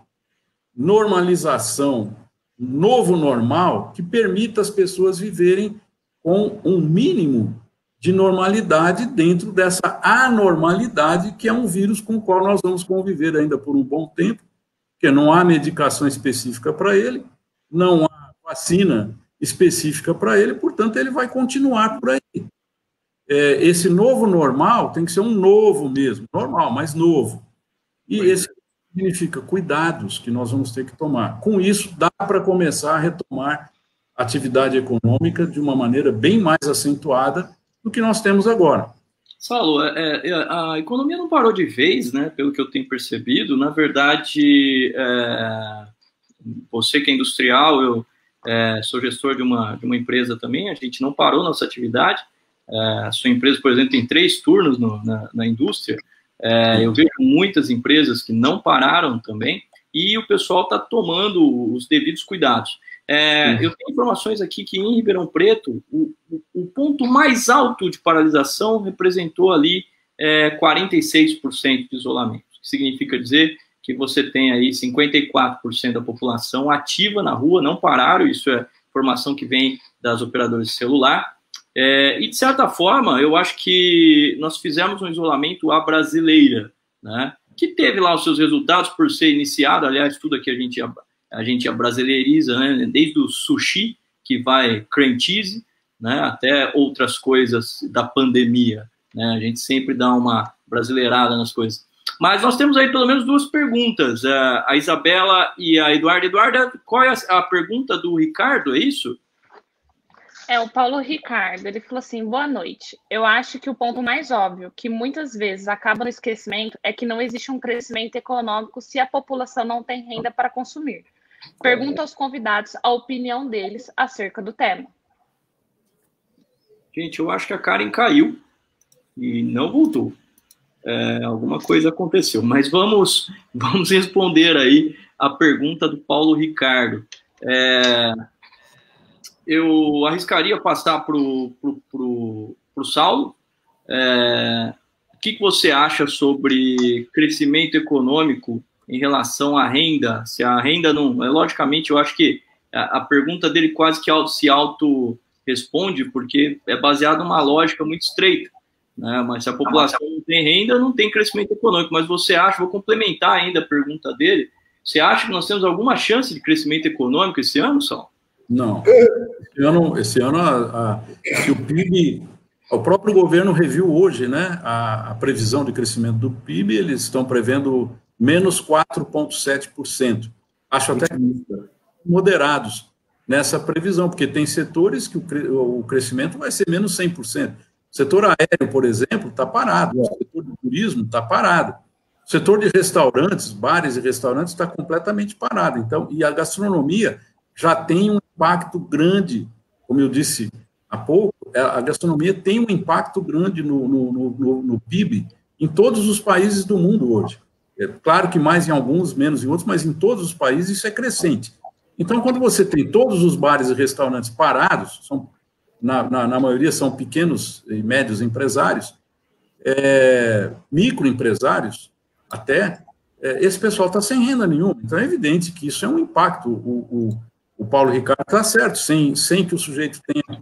normalização, um novo normal, que permita as pessoas viverem com um mínimo de normalidade dentro dessa anormalidade, que é um vírus com o qual nós vamos conviver ainda por um bom tempo, porque não há medicação específica para ele, não há vacina específica para ele, portanto, ele vai continuar por aí. Esse novo normal tem que ser um novo mesmo, normal, mas novo. E esse significa cuidados que nós vamos ter que tomar. Com isso, dá para começar a retomar a atividade econômica de uma maneira bem mais acentuada do que nós temos agora. Saulo, a economia não parou de vez, né? Pelo que eu tenho percebido. Na verdade, você que é industrial, eu sou gestor de uma empresa também, a gente não parou nossa atividade. A sua empresa, por exemplo, tem 3 turnos na indústria. Eu vejo muitas empresas que não pararam também, e o pessoal está tomando os devidos cuidados. Eu tenho informações aqui que em Ribeirão Preto, o ponto mais alto de paralisação representou ali 46% de isolamento, que significa dizer que você tem aí 54% da população ativa na rua, não pararam, isso é informação que vem das operadoras de celular. E, de certa forma, eu acho que nós fizemos um isolamento à brasileira, né, que teve lá os seus resultados por ser iniciado, aliás, tudo aqui a gente abrasileiriza, né, desde o sushi, que vai cream cheese, né, até outras coisas da pandemia, né, a gente sempre dá uma brasileirada nas coisas. Mas nós temos aí pelo menos 2 perguntas, a Isabela e a Eduarda. Eduarda, qual é a pergunta do Ricardo, é isso? O Paulo Ricardo, ele falou assim, boa noite. Eu acho que o ponto mais óbvio, que muitas vezes acaba no esquecimento, é que não existe um crescimento econômico se a população não tem renda para consumir. Pergunto aos convidados a opinião deles acerca do tema. Gente, eu acho que a Karen caiu e não voltou. Alguma coisa aconteceu, mas vamos responder aí a pergunta do Paulo Ricardo. Eu arriscaria passar para o Saulo. O que você acha sobre crescimento econômico em relação à renda? Se a renda não... Logicamente, eu acho que a pergunta dele quase que se auto-responde, porque é baseada numa lógica muito estreita, né? Mas se a população não tem renda, não tem crescimento econômico. Mas você acha, vou complementar ainda a pergunta dele, você acha que nós temos alguma chance de crescimento econômico esse ano, Saulo? Não. Esse ano o PIB, o próprio governo reviu hoje, né, a previsão de crescimento do PIB, eles estão prevendo menos 4,7%. Acho até moderados nessa previsão, porque tem setores que o crescimento vai ser menos 100%. O setor aéreo, por exemplo, está parado, o setor de turismo está parado. O setor de restaurantes, bares e restaurantes está completamente parado. Então, e a gastronomia já tem um impacto grande, como eu disse há pouco, a gastronomia tem um impacto grande no PIB em todos os países do mundo hoje. É claro que mais em alguns, menos em outros, mas em todos os países isso é crescente. Então, quando você tem todos os bares e restaurantes parados, na maioria são pequenos e médios empresários, microempresários até, esse pessoal está sem renda nenhuma. Então, é evidente que isso é um impacto. O Paulo Ricardo está certo, sem que o sujeito tenha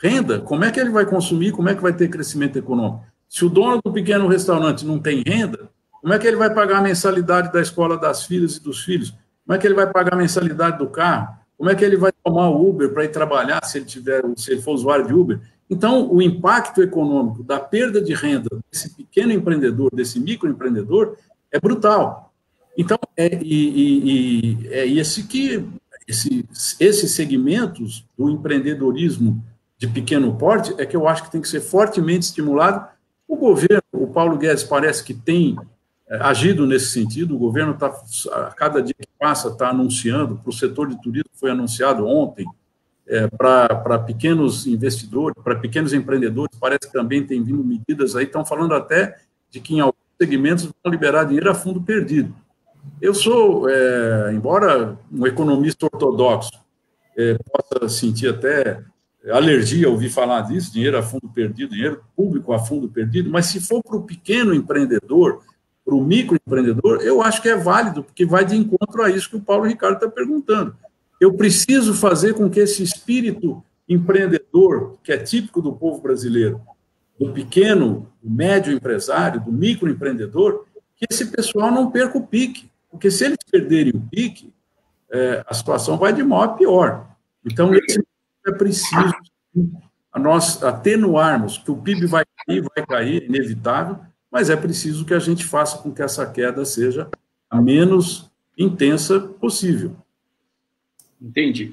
renda, como é que ele vai consumir, como é que vai ter crescimento econômico? Se o dono do pequeno restaurante não tem renda, como é que ele vai pagar a mensalidade da escola das filhas e dos filhos? Como é que ele vai pagar a mensalidade do carro? Como é que ele vai tomar o Uber para ir trabalhar, se ele for usuário de Uber? Então, o impacto econômico da perda de renda desse pequeno empreendedor, desse microempreendedor, é brutal. Então, esses segmentos do empreendedorismo de pequeno porte é que eu acho que tem que ser fortemente estimulado. O governo, o Paulo Guedes parece que tem agido nesse sentido, o governo está, a cada dia que passa, está anunciando, para o setor de turismo foi anunciado ontem, para pequenos investidores, para pequenos empreendedores, parece que também tem vindo medidas aí, estão falando até de que em alguns segmentos vão liberar dinheiro a fundo perdido. Eu sou, embora um economista ortodoxo possa sentir até alergia a ouvir falar disso, dinheiro a fundo perdido, dinheiro público a fundo perdido, mas se for para o pequeno empreendedor, para o microempreendedor, eu acho que é válido, porque vai de encontro a isso que o Paulo Ricardo está perguntando. Eu preciso fazer com que esse espírito empreendedor, que é típico do povo brasileiro, do pequeno, do médio empresário, do microempreendedor, que esse pessoal não perca o pique, porque se eles perderem o pique, a situação vai de mal a pior. Então, esse é é preciso nós atenuarmos, que o PIB vai cair, é inevitável, mas é preciso que a gente faça com que essa queda seja a menos intensa possível. Entendi.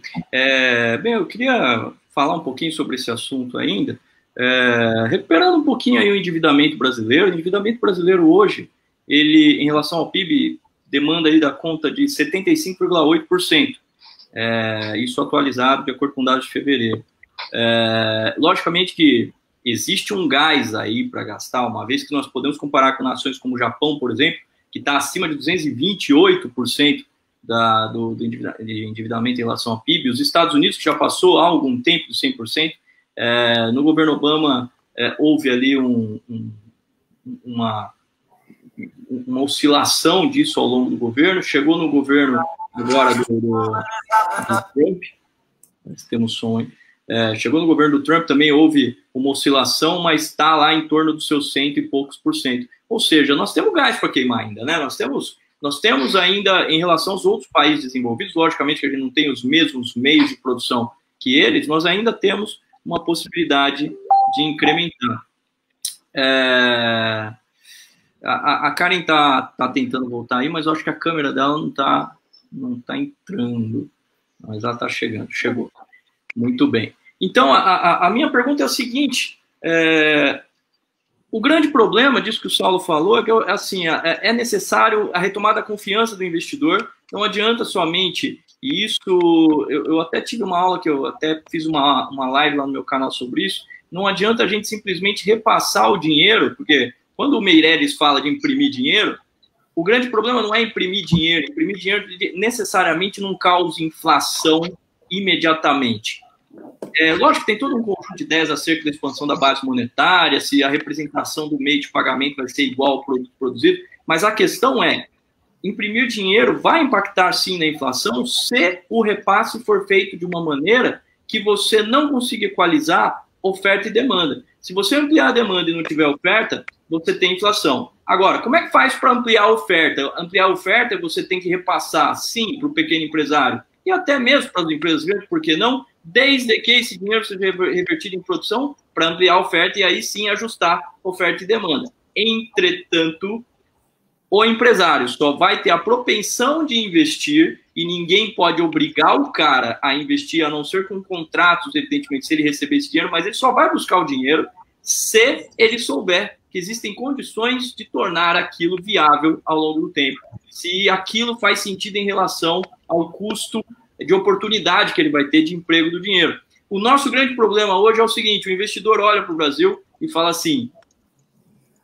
Bem, eu queria falar um pouquinho sobre esse assunto ainda, recuperando um pouquinho aí o endividamento brasileiro. O endividamento brasileiro hoje, ele, em relação ao PIB, demanda aí da conta de 75,8%, isso atualizado de acordo com dados de fevereiro. Logicamente que existe um gás aí para gastar, uma vez que nós podemos comparar com nações como o Japão, por exemplo, que está acima de 228% de endividamento em relação ao PIB. Os Estados Unidos, que já passou há algum tempo de 100%, no governo Obama houve ali uma oscilação disso ao longo do governo, chegou no governo agora do Trump, temos som aí, chegou no governo do Trump, também houve uma oscilação, mas está lá em torno dos seus 100 e poucos por cento. Ou seja, nós temos gás para queimar ainda, né? Nós temos ainda, em relação aos outros países desenvolvidos, logicamente que a gente não tem os mesmos meios de produção que eles, nós ainda temos uma possibilidade de incrementar. A Karen tá tentando voltar aí, mas eu acho que a câmera dela não tá entrando. Mas ela tá chegando, chegou. Muito bem. Então, a minha pergunta é a seguinte, o grande problema disso que o Saulo falou é que, assim, é necessário a retomada da confiança do investidor, não adianta somente, e isso, eu até tive uma aula que eu até fiz uma live lá no meu canal sobre isso, não adianta a gente simplesmente repassar o dinheiro, porque quando o Meirelles fala de imprimir dinheiro, o grande problema não é imprimir dinheiro necessariamente não causa inflação imediatamente. Lógico que tem todo um conjunto de ideias acerca da expansão da base monetária, se a representação do meio de pagamento vai ser igual ao produto produzido, mas a questão é, imprimir dinheiro vai impactar sim na inflação se o repasse for feito de uma maneira que você não consiga equalizar oferta e demanda. Se você ampliar a demanda e não tiver oferta, você tem inflação. Agora, como é que faz para ampliar a oferta? Ampliar a oferta, você tem que repassar, sim, para o pequeno empresário e até mesmo para as empresas grandes, por que não? Desde que esse dinheiro seja revertido em produção para ampliar a oferta e aí sim ajustar oferta e demanda. Entretanto, o empresário só vai ter a propensão de investir e ninguém pode obrigar o cara a investir, a não ser com contratos, evidentemente, se ele receber esse dinheiro, mas ele só vai buscar o dinheiro se ele souber que existem condições de tornar aquilo viável ao longo do tempo. Se aquilo faz sentido em relação ao custo de oportunidade que ele vai ter de emprego do dinheiro. O nosso grande problema hoje é o seguinte, o investidor olha para o Brasil e fala assim,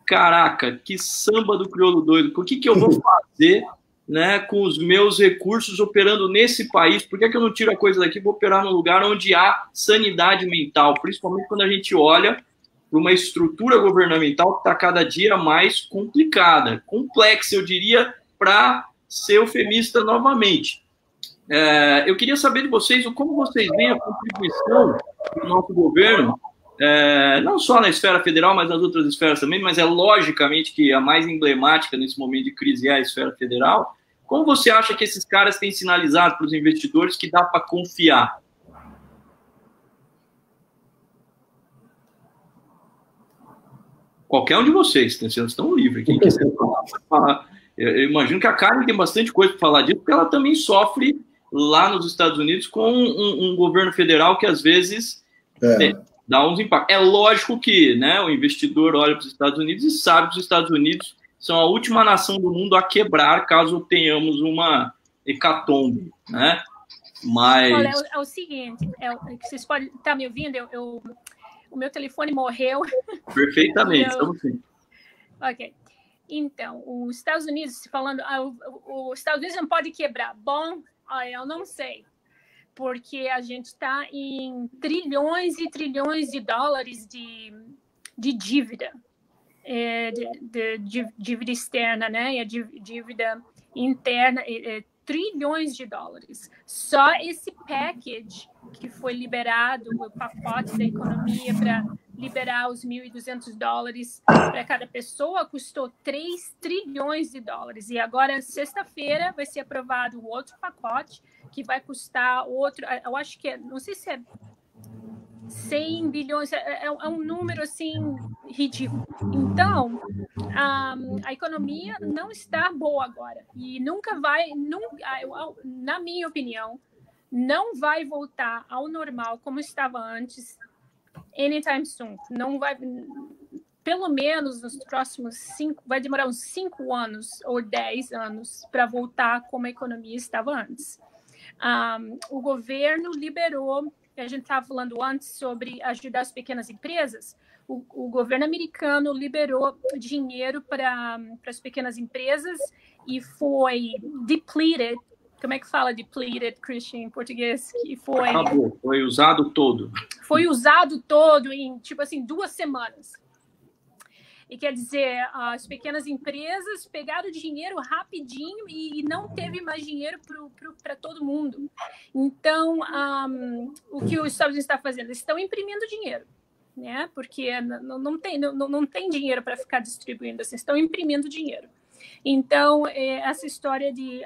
caraca, que samba do crioulo doido, o que eu vou fazer, né, com os meus recursos operando nesse país? Por que eu não tiro a coisa daqui e vou operar num lugar onde há sanidade mental, principalmente quando a gente olha para uma estrutura governamental que está cada dia mais complicada, complexa, eu diria, para ser eufemista novamente. Eu queria saber de vocês como vocês veem a contribuição do nosso governo, não só na esfera federal, mas nas outras esferas também, mas é logicamente que a mais emblemática nesse momento de crise é a esfera federal. Como você acha que esses caras têm sinalizado para os investidores que dá para confiar? Qualquer um de vocês, vocês estão livres. Quem quiser falar. Eu imagino que a Karen tem bastante coisa para falar disso, porque ela também sofre lá nos Estados Unidos com um governo federal que às vezes dá uns impactos. É lógico que, né, o investidor olha para os Estados Unidos e sabe que os Estados Unidos são a última nação do mundo a quebrar caso tenhamos uma hecatombe, né? Mas... Olha, é o seguinte, vocês podem estar me ouvindo, o meu telefone morreu. Perfeitamente, estamos sim. Ok. Então, os Estados Unidos, falando, os Estados Unidos não pode quebrar. Bom, eu não sei, porque a gente está em trilhões e trilhões de dólares de dívida, de dívida externa, né? E a dívida interna, trilhões de dólares. Só esse package que foi liberado, o pacote da economia para liberar os $1.200 para cada pessoa, custou 3 trilhões de dólares. E agora, sexta-feira, vai ser aprovado outro pacote que vai custar outro, eu acho que não sei se é 100 bilhões, é um número assim ridículo. Então, a economia não está boa agora e nunca, na minha opinião, não vai voltar ao normal como estava antes anytime soon. Não vai, pelo menos nos próximos 5, vai demorar uns 5 anos ou 10 anos para voltar como a economia estava antes. O governo liberou, a gente estava falando antes sobre ajudar as pequenas empresas, o governo americano liberou dinheiro para as pequenas empresas e foi depleted. Como é que fala depleted, Christian, em português? Que foi... Acabou, foi usado todo. Foi usado todo em, tipo assim, 2 semanas. E quer dizer, as pequenas empresas pegaram dinheiro rapidinho e não teve mais dinheiro para todo mundo. Então, o que os Estados Unidos estão fazendo? Eles estão imprimindo dinheiro, né? Porque não tem dinheiro para ficar distribuindo, assim, estão imprimindo dinheiro. Então, essa história de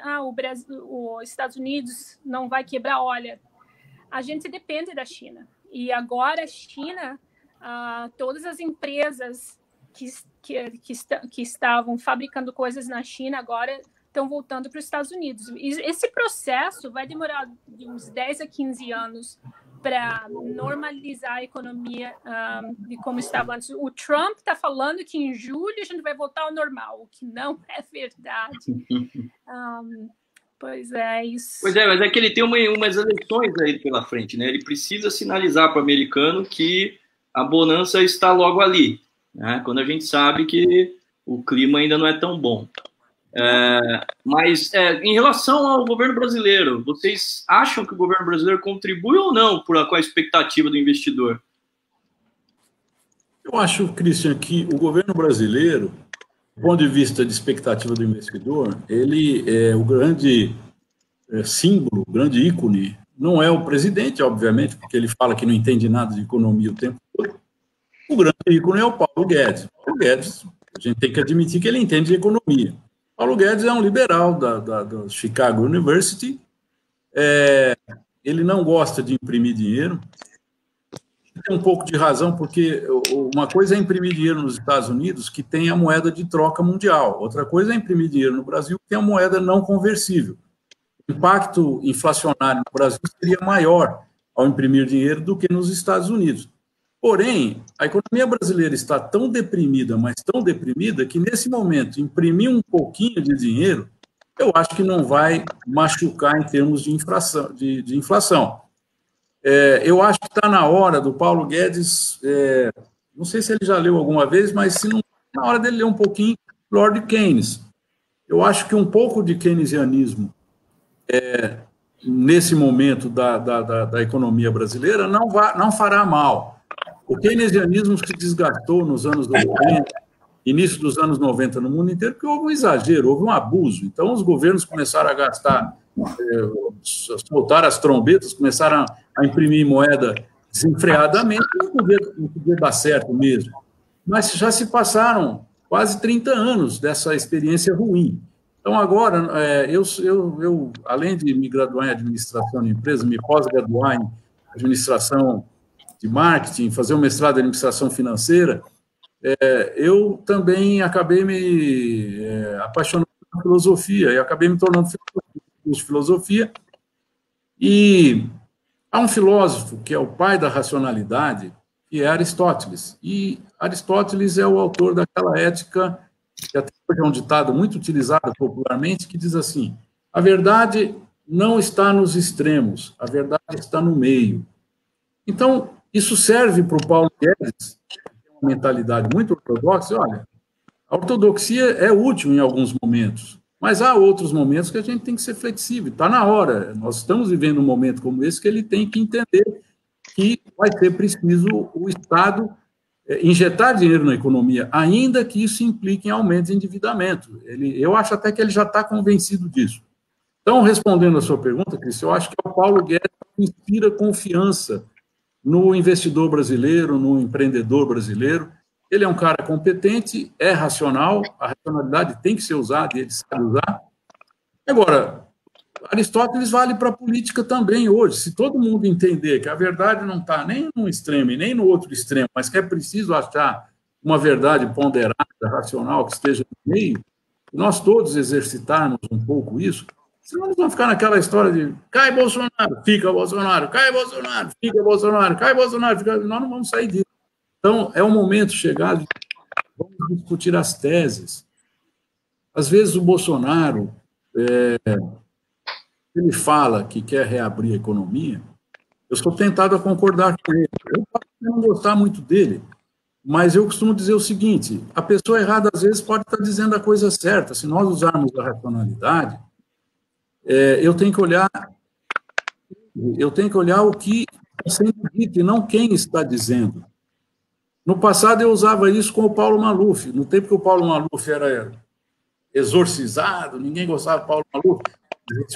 os Estados Unidos não vai quebrar, olha, a gente depende da China. E agora a China, todas as empresas que estavam fabricando coisas na China agora estão voltando para os Estados Unidos. E esse processo vai demorar de uns 10 a 15 anos para normalizar a economia de como estava antes. O Trump está falando que em julho a gente vai voltar ao normal, o que não é verdade. Pois é, isso. Pois é, mas é que ele tem umas eleições aí pela frente, né? Ele precisa sinalizar para o americano que a bonança está logo ali, né? Quando a gente sabe que o clima ainda não é tão bom. Mas em relação ao governo brasileiro, vocês acham que o governo brasileiro contribui ou não com a expectativa do investidor? Eu acho, Christian, que o governo brasileiro, do ponto de vista de expectativa do investidor, ele é o grande símbolo, o grande ícone. Não é o presidente, obviamente, porque ele fala que não entende nada de economia o tempo todo. O grande ícone é o Paulo Guedes. Paulo Guedes, a gente tem que admitir que ele entende de economia. Paulo Guedes é um liberal da Chicago University. Ele não gosta de imprimir dinheiro. Tem um pouco de razão, porque uma coisa é imprimir dinheiro nos Estados Unidos, que tem a moeda de troca mundial. Outra coisa é imprimir dinheiro no Brasil, que tem a moeda não conversível. O impacto inflacionário no Brasil seria maior ao imprimir dinheiro do que nos Estados Unidos. Porém, a economia brasileira está tão deprimida, mas tão deprimida, que nesse momento, imprimir um pouquinho de dinheiro, eu acho que não vai machucar em termos de inflação. Eu acho que está na hora do Paulo Guedes, não sei se ele já leu alguma vez, mas se não, na hora dele ler um pouquinho Lord Keynes. Eu acho que um pouco de keynesianismo nesse momento da economia brasileira não fará mal. O keynesianismo se desgastou nos anos 90, início dos anos 90 no mundo inteiro, porque houve um exagero, houve um abuso. Então, os governos começaram a gastar, soltar as trombetas, começaram a imprimir moeda desenfreadamente, não podia dar certo mesmo. Mas já se passaram quase 30 anos dessa experiência ruim. Então, agora, eu além de me graduar em administração de empresas, me pós-graduar em administração de marketing, fazer um mestrado em administração financeira, eu também acabei me apaixonando por filosofia, e acabei me tornando curso de filosofia, e há um filósofo que é o pai da racionalidade, que é Aristóteles, e Aristóteles é o autor daquela ética, que até hoje é um ditado muito utilizado popularmente, que diz assim: a verdade não está nos extremos, a verdade está no meio. Então, isso serve para o Paulo Guedes, que tem uma mentalidade muito ortodoxa. Olha, a ortodoxia é útil em alguns momentos, mas há outros momentos que a gente tem que ser flexível. Está na hora. Nós estamos vivendo um momento como esse que ele tem que entender que vai ser preciso o Estado injetar dinheiro na economia, ainda que isso implique em aumento de endividamento. Eu acho até que ele já está convencido disso. Então, respondendo a sua pergunta, Cris, eu acho que o Paulo Guedes inspira confiança no investidor brasileiro, no empreendedor brasileiro. Ele é um cara competente, é racional, a racionalidade tem que ser usada e ele sabe usar. Agora, Aristóteles vale para a política também hoje. Se todo mundo entender que a verdade não está nem num extremo e nem no outro extremo, mas que é preciso achar uma verdade ponderada, racional, que esteja no meio, nós todos exercitarmos um pouco isso, senão nós vamos ficar naquela história de cai Bolsonaro, fica Bolsonaro, cai Bolsonaro, fica Bolsonaro, cai Bolsonaro, fica... Nós não vamos sair disso. Então, é um momento chegado de vamos discutir as teses. Às vezes o Bolsonaro, ele fala que quer reabrir a economia, eu sou tentado a concordar com ele. Eu posso não gostar muito dele, mas eu costumo dizer o seguinte, a pessoa errada às vezes pode estar dizendo a coisa certa. Se nós usarmos a racionalidade, eu tenho que olhar o que está sendo dito e não quem está dizendo. No passado eu usava isso com o Paulo Maluf. No tempo que o Paulo Maluf era exorcizado, ninguém gostava do Paulo Maluf.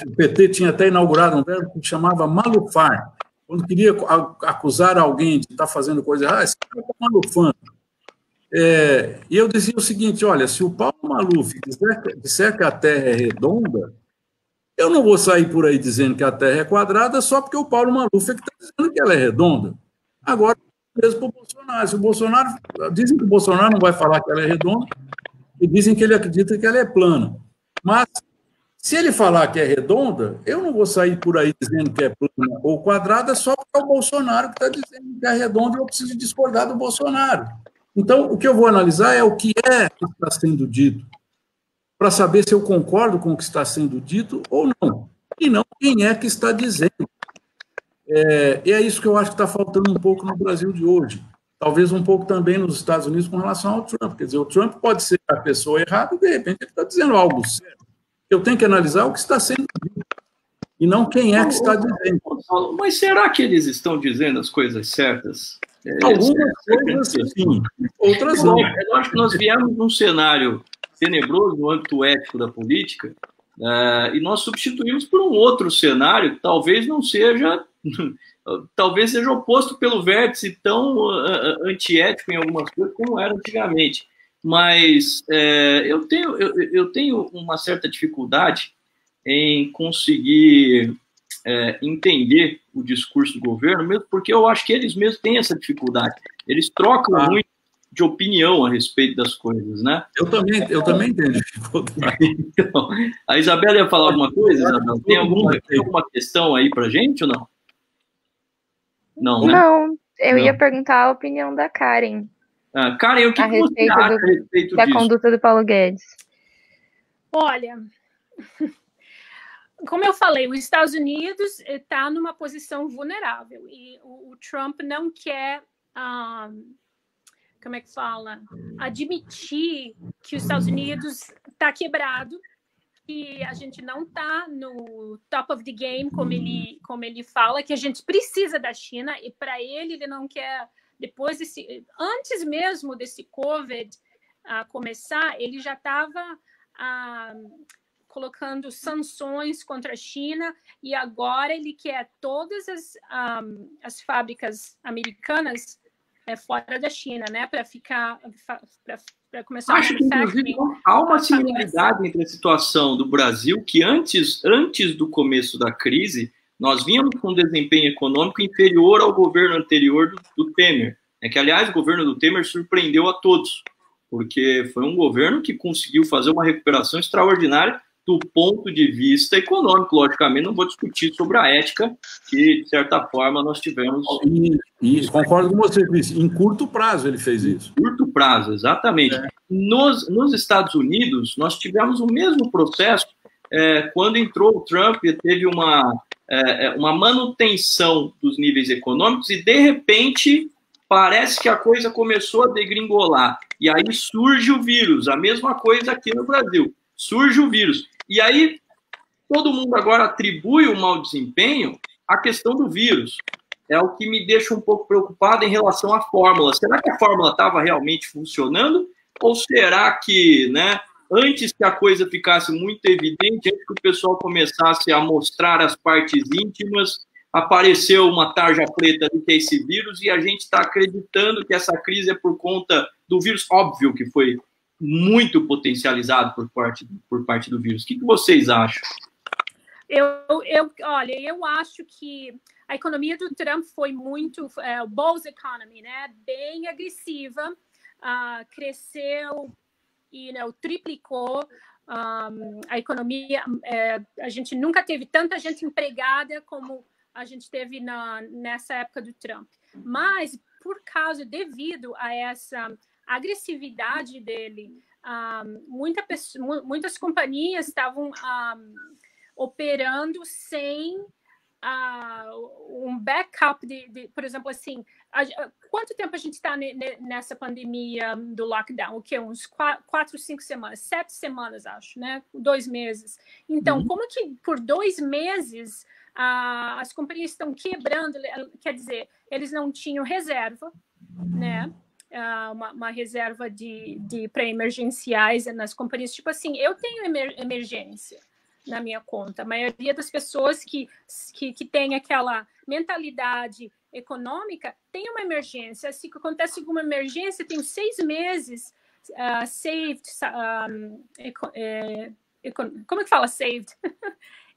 O PT tinha até inaugurado um verbo que chamava malufar. Quando queria acusar alguém de estar fazendo coisa errada, esse cara está malufando. E eu dizia o seguinte, olha, se o Paulo Maluf disser que a Terra é redonda, eu não vou sair por aí dizendo que a Terra é quadrada só porque o Paulo Maluf é que está dizendo que ela é redonda. Agora, mesmo para o Bolsonaro. Se o Bolsonaro... Dizem que o Bolsonaro não vai falar que ela é redonda e dizem que ele acredita que ela é plana. Mas, se ele falar que é redonda, eu não vou sair por aí dizendo que é plana ou quadrada só porque é o Bolsonaro que está dizendo que é redonda e eu preciso discordar do Bolsonaro. Então, o que eu vou analisar é o que está sendo dito, para saber se eu concordo com o que está sendo dito ou não, e não quem é que está dizendo. E é isso que eu acho que está faltando um pouco no Brasil de hoje. Talvez um pouco também nos Estados Unidos com relação ao Trump. Quer dizer, o Trump pode ser a pessoa errada e, de repente, ele está dizendo algo certo. Eu tenho que analisar o que está sendo dito, e não quem é que está dizendo. Mas será que eles estão dizendo as coisas certas? Algumas coisas, sim. Outras não. É lógico que nós viemos num cenário tenebroso no âmbito ético da política, e nós substituímos por um outro cenário que talvez não seja... talvez seja oposto pelo vértice tão antiético em algumas coisas como era antigamente. Mas eu tenho uma certa dificuldade em conseguir entender o discurso do governo, mesmo porque eu acho que eles mesmos têm essa dificuldade. Eles trocam muito de opinião a respeito das coisas, né? Eu também tenho dificuldade. Então, a Isabela ia falar alguma coisa, Isabela? Tem alguma questão aí pra gente ou não? Não, né? Não, eu ia perguntar a opinião da Karen. Karen, o que você acha a respeito da disso? conduta do Paulo Guedes? Olha, como eu falei, os Estados Unidos está numa posição vulnerável e o Trump não quer, como é que fala, admitir que os Estados Unidos está quebrado, que a gente não está no top of the game, como ele fala, que a gente precisa da China, e para ele não quer, antes mesmo desse COVID começar, ele já estava colocando sanções contra a China, e agora ele quer todas as fábricas americanas fora da China, né, para começar Acho que, inclusive, há uma similaridade entre a situação do Brasil, que antes do começo da crise, nós vínhamos com um desempenho econômico inferior ao governo anterior do Temer. Que, aliás, o governo do Temer surpreendeu a todos, porque foi um governo que conseguiu fazer uma recuperação extraordinária do ponto de vista econômico. Logicamente, não vou discutir sobre a ética, que, de certa forma, nós tivemos... E concordo com você, Cris. Em curto prazo ele fez isso. Em curto prazo, exatamente. Nos Estados Unidos, nós tivemos o mesmo processo quando entrou o Trump, teve uma manutenção dos níveis econômicos e, de repente, parece que a coisa começou a degringolar. E aí surge o vírus, a mesma coisa aqui no Brasil. Surge o vírus. E aí, todo mundo agora atribui o mau desempenho à questão do vírus. É o que me deixa um pouco preocupado em relação à fórmula. Será que a fórmula estava realmente funcionando? Ou será que, né, antes que a coisa ficasse muito evidente, antes que o pessoal começasse a mostrar as partes íntimas, apareceu uma tarja preta do que é esse vírus e a gente está acreditando que essa crise é por conta do vírus? Óbvio que foi muito potencializado por parte do vírus. O que vocês acham? Olha, eu acho que a economia do Trump foi muito Bowles economy, né? Bem agressiva, cresceu e triplicou a economia. A gente nunca teve tanta gente empregada como a gente teve nessa época do Trump. Mas devido a essa agressividade dele, muitas companhias estavam operando sem um backup por exemplo, assim, quanto tempo a gente está nessa pandemia do lockdown? O que? Uns 4, 5 semanas, 7 semanas, acho, né? 2 meses. Então, como que por 2 meses as companhias estão quebrando? Quer dizer, eles não tinham reserva, né? Uma reserva para emergenciais nas companhias. Tipo assim, eu tenho emergência na minha conta. A maioria das pessoas que tem aquela mentalidade econômica tem uma emergência. Se acontece alguma emergência, tenho 6 meses saved. Como é que fala saved?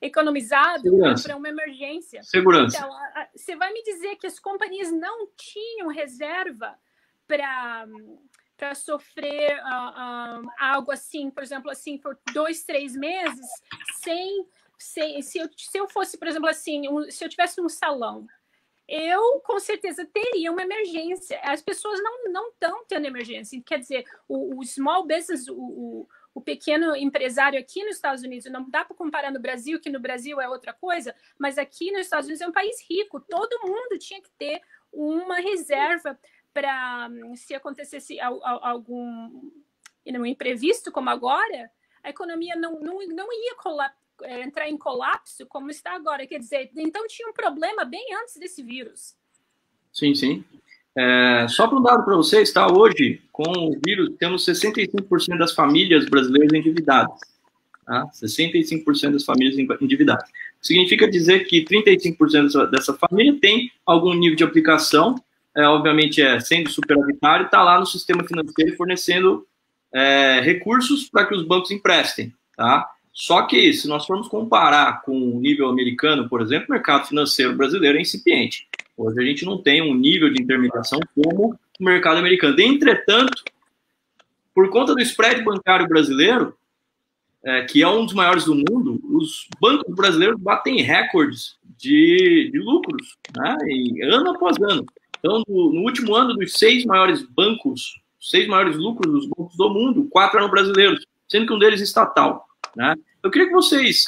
Economizado para uma emergência. Segurança. Então, você vai me dizer que as companhias não tinham reserva para sofrer algo assim, por exemplo, assim, por 2, 3 meses, se eu fosse, por exemplo, assim, se eu tivesse um salão, eu com certeza teria uma emergência. As pessoas não estão tendo emergência. Quer dizer, o small business, o pequeno empresário aqui nos Estados Unidos, não dá para comparar no Brasil, que no Brasil é outra coisa, mas aqui nos Estados Unidos é um país rico, todo mundo tinha que ter uma reserva para, se acontecesse algum imprevisto como agora, a economia não ia entrar em colapso como está agora. Quer dizer, então tinha um problema bem antes desse vírus. Sim, sim. Só para um dado para vocês, tá? Hoje, com o vírus, temos 65% das famílias brasileiras endividadas. Tá? 65% das famílias endividadas. Significa dizer que 35% dessa família tem algum nível de aplicação, obviamente sendo superavitário, está lá no sistema financeiro fornecendo recursos para que os bancos emprestem. Tá? Só que, se nós formos comparar com o nível americano, por exemplo, o mercado financeiro brasileiro é incipiente. Hoje a gente não tem um nível de intermediação como o mercado americano. Entretanto, por conta do spread bancário brasileiro, que é um dos maiores do mundo, os bancos brasileiros batem recordes de lucros, né, ano após ano. Então, no último ano, dos 6 maiores bancos, 6 maiores lucros dos bancos do mundo, 4 eram brasileiros, sendo que um deles estatal. Né? Eu queria que vocês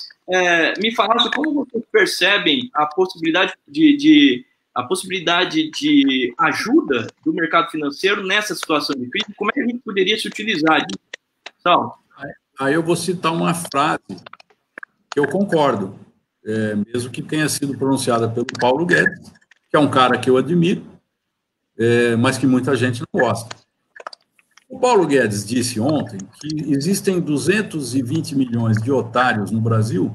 me falassem como vocês percebem a possibilidade de ajuda do mercado financeiro nessa situação de crise, como é que a gente poderia se utilizar disso? Então, aí eu vou citar uma frase que eu concordo, mesmo que tenha sido pronunciada pelo Paulo Guedes, que é um cara que eu admiro, mas que muita gente não gosta. O Paulo Guedes disse ontem que existem 220 milhões de otários no Brasil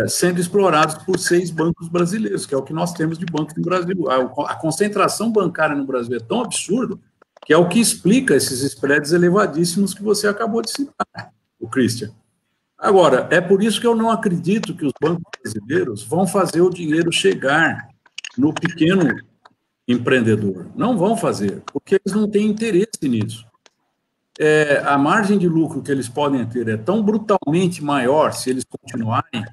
sendo explorados por 6 bancos brasileiros, que é o que nós temos de bancos no Brasil. A concentração bancária no Brasil é tão absurda que é o que explica esses spreads elevadíssimos que você acabou de citar, o Christian. Agora, é por isso que eu não acredito que os bancos brasileiros vão fazer o dinheiro chegar no pequeno empreendedor. Não vão fazer, porque eles não têm interesse nisso. A margem de lucro que eles podem ter é tão brutalmente maior se eles continuarem.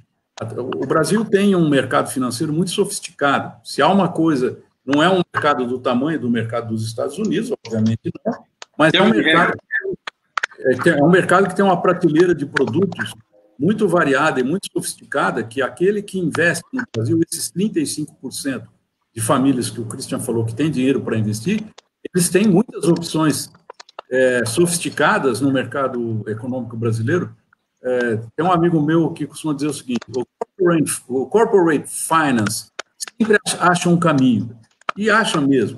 O Brasil tem um mercado financeiro muito sofisticado. Se há uma coisa, não é um mercado do tamanho do mercado dos Estados Unidos, obviamente não, mas é um mercado que tem uma prateleira de produtos muito variada e muito sofisticada, que aquele que investe no Brasil, esses 35% de famílias que o Christian falou que tem dinheiro para investir, eles têm muitas opções sofisticadas no mercado econômico brasileiro. Tem um amigo meu que costuma dizer o seguinte: o corporate finance sempre acha um caminho, e acha mesmo,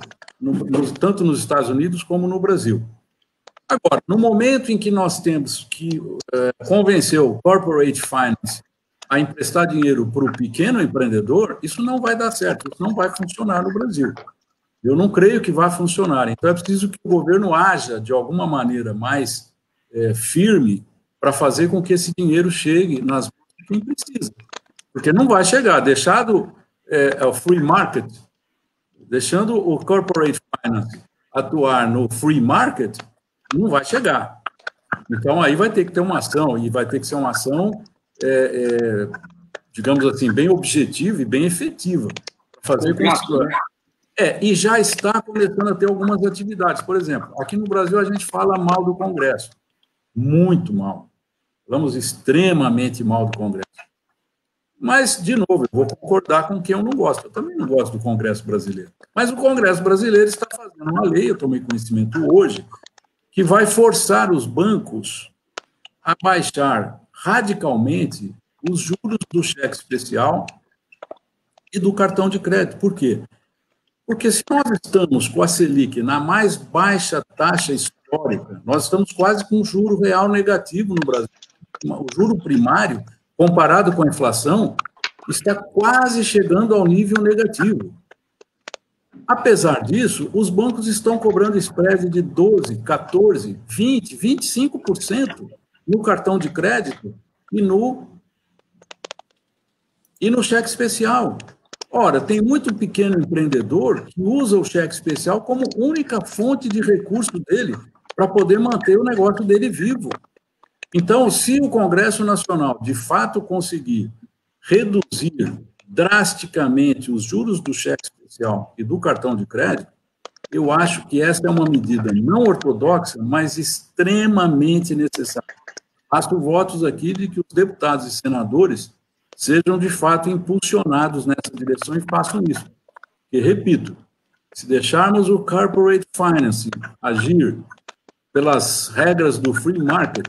tanto nos Estados Unidos como no Brasil. Agora, no momento em que nós temos que convencer o corporate finance a emprestar dinheiro para o pequeno empreendedor, isso não vai dar certo, isso não vai funcionar no Brasil. Eu não creio que vai funcionar. Então, é preciso que o governo haja, de alguma maneira, mais firme para fazer com que esse dinheiro chegue nas mãos de quem precisa. Porque não vai chegar, deixado o free market, deixando o corporate finance atuar no free market, não vai chegar. Então, aí vai ter que ter uma ação, e vai ter que ser uma ação, digamos assim, bem objetiva e bem efetiva, para fazer com que... e já está começando a ter algumas atividades. Por exemplo, aqui no Brasil a gente fala mal do Congresso, muito mal. Falamos extremamente mal do Congresso. Mas, de novo, eu vou concordar com quem eu não gosto. Eu também não gosto do Congresso brasileiro. Mas o Congresso brasileiro está fazendo uma lei, eu tomei conhecimento hoje, que vai forçar os bancos a baixar radicalmente os juros do cheque especial e do cartão de crédito. Por quê? Porque se nós estamos com a Selic na mais baixa taxa histórica, nós estamos quase com um juro real negativo no Brasil. O juro primário, comparado com a inflação, está quase chegando ao nível negativo. Apesar disso, os bancos estão cobrando spread de 12%, 14%, 20%, 25% no cartão de crédito e no cheque especial. Ora, tem muito pequeno empreendedor que usa o cheque especial como única fonte de recurso dele para poder manter o negócio dele vivo. Então, se o Congresso Nacional, de fato, conseguir reduzir drasticamente os juros do cheque especial e do cartão de crédito, eu acho que essa é uma medida não ortodoxa, mas extremamente necessária. Faço votos aqui de que os deputados e senadores sejam, de fato, impulsionados nessa direção e façam isso. E, repito, se deixarmos o corporate finance agir pelas regras do free market,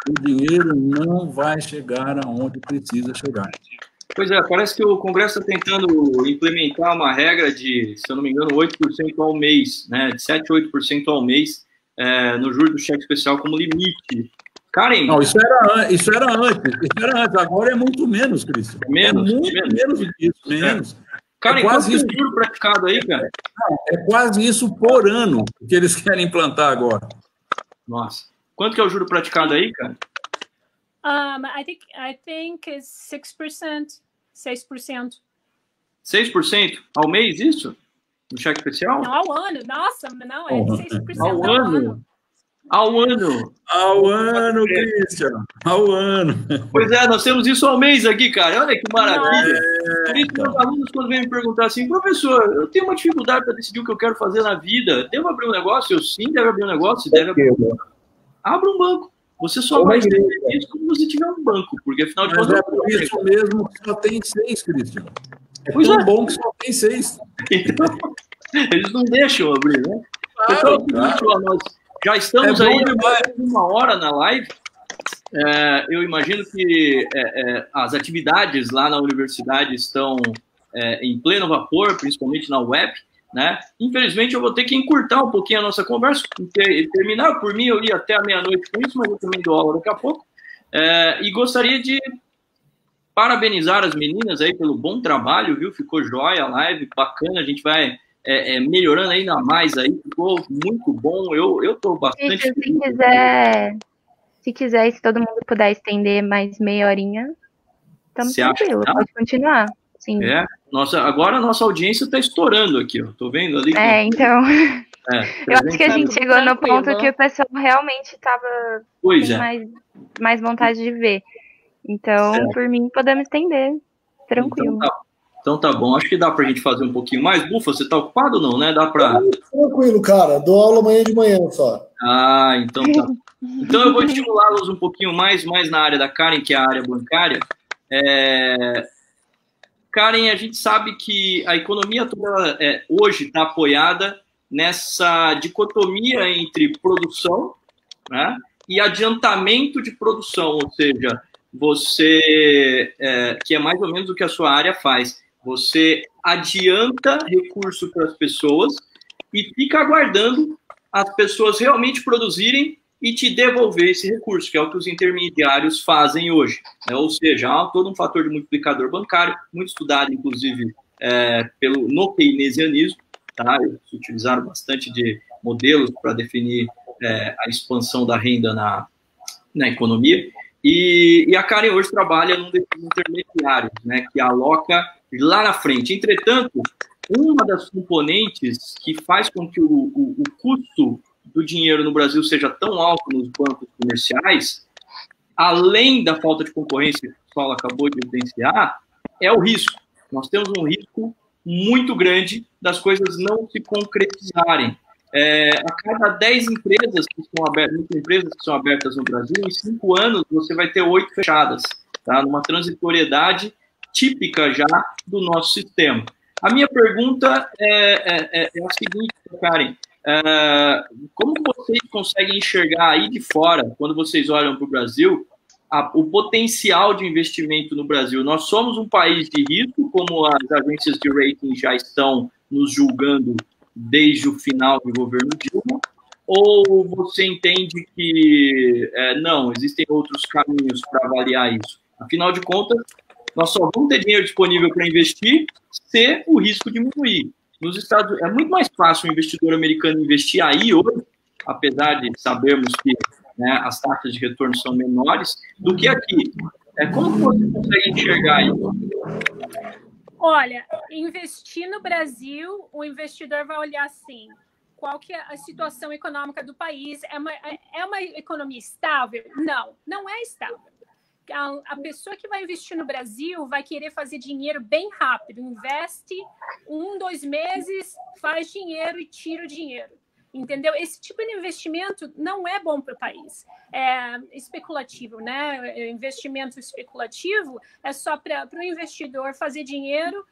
o dinheiro não vai chegar aonde precisa chegar. Pois é, parece que o Congresso está tentando implementar uma regra de, se eu não me engano, 8% ao mês, né, de 7% a 8% ao mês no juros do cheque especial como limite. Karen... Não, isso era antes, agora é muito menos, Cristian. Menos? Menos do que isso, menos. Karen, quanto é o juro praticado aí, cara? É quase isso por ano que eles querem implantar agora. Nossa. Quanto que é o juro praticado aí, cara? I think it's 6%. 6%. 6% ao mês, isso? No cheque especial? Não, ao ano. Nossa, não, é 6% ao ano. Ao ano. Ao ano, Cristian. Ao ano. Pois é, nós temos isso ao mês aqui, cara. Olha que maravilha. Por isso, meus alunos, quando vêm me perguntar assim, professor, eu tenho uma dificuldade para decidir o que eu quero fazer na vida. Devo abrir um negócio? Eu sim, devo abrir um negócio. Deve abrir um banco. Abra um banco. Você só vai ter isso quando você tiver um banco, porque afinal de contas... É por isso mesmo que só tem 6, Cristian. É tão bom que só tem 6. Então, eles não deixam abrir, né? Então, nós já estamos aí uma hora na live. Eu imagino que as atividades lá na universidade estão em pleno vapor, principalmente na web, né? Infelizmente, eu vou ter que encurtar um pouquinho a nossa conversa, terminar. Por mim, eu ia até a meia-noite com isso, mas eu também dou aula daqui a pouco. E gostaria de parabenizar as meninas aí pelo bom trabalho, viu? Ficou jóia a live, bacana, a gente vai melhorando ainda mais aí, ficou muito bom. Eu estou bastante... Se quiser, se todo mundo puder estender mais meia horinha, estamos tranquilos, pode continuar. Sim. Agora a nossa audiência está estourando aqui, ó. Tô vendo ali. Então. Eu acho que a gente chegou no ponto que o pessoal realmente estava com mais vontade de ver. Então, por mim, podemos estender. Tranquilo. Então tá bom. Acho que dá pra gente fazer um pouquinho mais. Bufa, você tá ocupado ou não, né? Dá pra... Tranquilo, cara. Dou aula amanhã de manhã só. Então tá. Então eu vou estimulá-los um pouquinho mais na área da Karen, que é a área bancária. Karen, a gente sabe que a economia toda hoje está apoiada nessa dicotomia entre produção, né, e adiantamento de produção, ou seja, você, que é mais ou menos o que a sua área faz, você adianta recurso para as pessoas e fica aguardando as pessoas realmente produzirem e te devolver esse recurso, que é o que os intermediários fazem hoje, né? Ou seja, há todo um fator de multiplicador bancário, muito estudado, inclusive, no keynesianismo, tá? Eles utilizaram bastante de modelos para definir a expansão da renda na economia. E a Karen hoje trabalha num desses intermediários, né, que aloca lá na frente. Entretanto, uma das componentes que faz com que o custo do dinheiro no Brasil seja tão alto nos bancos comerciais, além da falta de concorrência que o Paulo acabou de evidenciar, é o risco. Nós temos um risco muito grande das coisas não se concretizarem. A cada 10 empresas que são abertas, muitas empresas que são abertas no Brasil, em 5 anos você vai ter 8 fechadas, tá? Numa transitoriedade típica já do nosso sistema. A minha pergunta é a seguinte, Karen. Como que vocês conseguem enxergar aí de fora, quando vocês olham para o Brasil, o potencial de investimento no Brasil? Nós somos um país de risco, como as agências de rating já estão nos julgando desde o final do governo Dilma, ou você entende que não, existem outros caminhos para avaliar isso? Afinal de contas, nós só vamos ter dinheiro disponível para investir se o risco diminuir. Nos Estados Unidos, é muito mais fácil o investidor americano investir aí hoje, apesar de sabermos que, né, as taxas de retorno são menores, do que aqui. Como você consegue enxergar isso? Olha, investir no Brasil, o investidor vai olhar assim, qual que é a situação econômica do país? É uma economia estável? Não, não é estável. A pessoa que vai investir no Brasil vai querer fazer dinheiro bem rápido, investe 1, 2 meses, faz dinheiro e tira o dinheiro. Entendeu? Esse tipo de investimento não é bom para o país. É especulativo, né? Investimento especulativo é só para o investidor fazer dinheiro,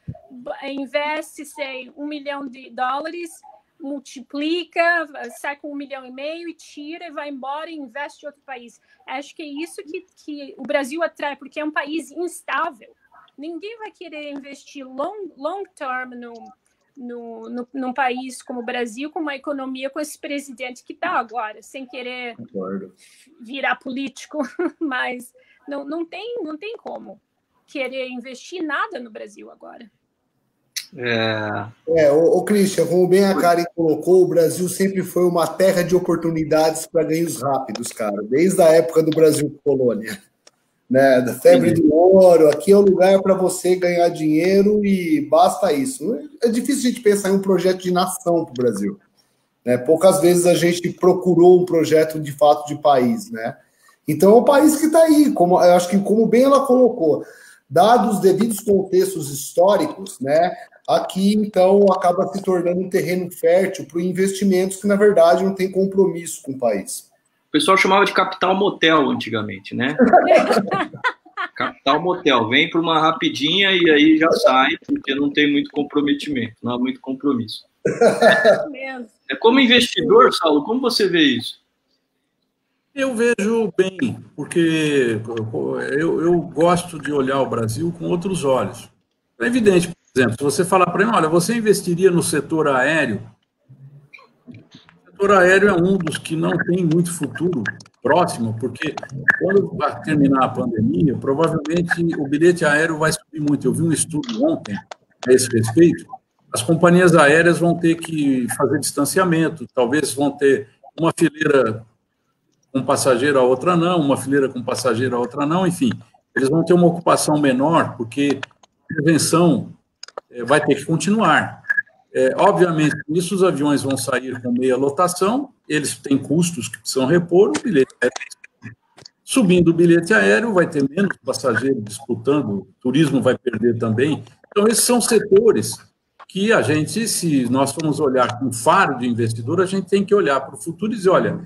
investe, sei, $1 milhão, multiplica, sai com 1,5 milhão e tira e vai embora e investe em outro país. Acho que é isso que o Brasil atrai, porque é um país instável. Ninguém vai querer investir long term num país como o Brasil, com uma economia com esse presidente que está agora, sem querer virar político, mas não tem como querer investir nada no Brasil agora. O Christian, como bem a Karen colocou, o Brasil sempre foi uma terra de oportunidades para ganhos rápidos, cara, desde a época do Brasil colônia. Né, da febre do ouro, aqui é o lugar para você ganhar dinheiro e basta isso. É difícil a gente pensar em um projeto de nação para o Brasil. Né? Poucas vezes a gente procurou um projeto de fato de país. Né? Então é um país que está aí, eu acho que como bem ela colocou, dados os devidos contextos históricos, né, aqui então acaba se tornando um terreno fértil para investimentos que na verdade não tem compromisso com o país. O pessoal chamava de capital motel antigamente, né? Capital motel. Vem para uma rapidinha e aí já sai, porque não tem muito comprometimento, não há muito compromisso. Como investidor, Saulo, como você vê isso? Eu vejo bem, porque eu gosto de olhar o Brasil com outros olhos. É evidente, por exemplo, se você falar para mim, olha, você investiria no setor aéreo? O setor aéreo é um dos que não tem muito futuro próximo, porque quando vai terminar a pandemia, provavelmente o bilhete aéreo vai subir muito. Eu vi um estudo ontem a esse respeito. As companhias aéreas vão ter que fazer distanciamento, talvez vão ter uma fileira com passageiro, a outra não, uma fileira com passageiro, a outra não, enfim. Eles vão ter uma ocupação menor, porque a prevenção vai ter que continuar. Obviamente, isso os aviões vão sair com meia lotação, eles têm custos que precisam repor, o bilhete aéreo. Subindo o bilhete aéreo, vai ter menos passageiros disputando, o turismo vai perder também. Então, esses são setores que a gente, se nós formos olhar com faro de investidor, a gente tem que olhar para o futuro e dizer, olha,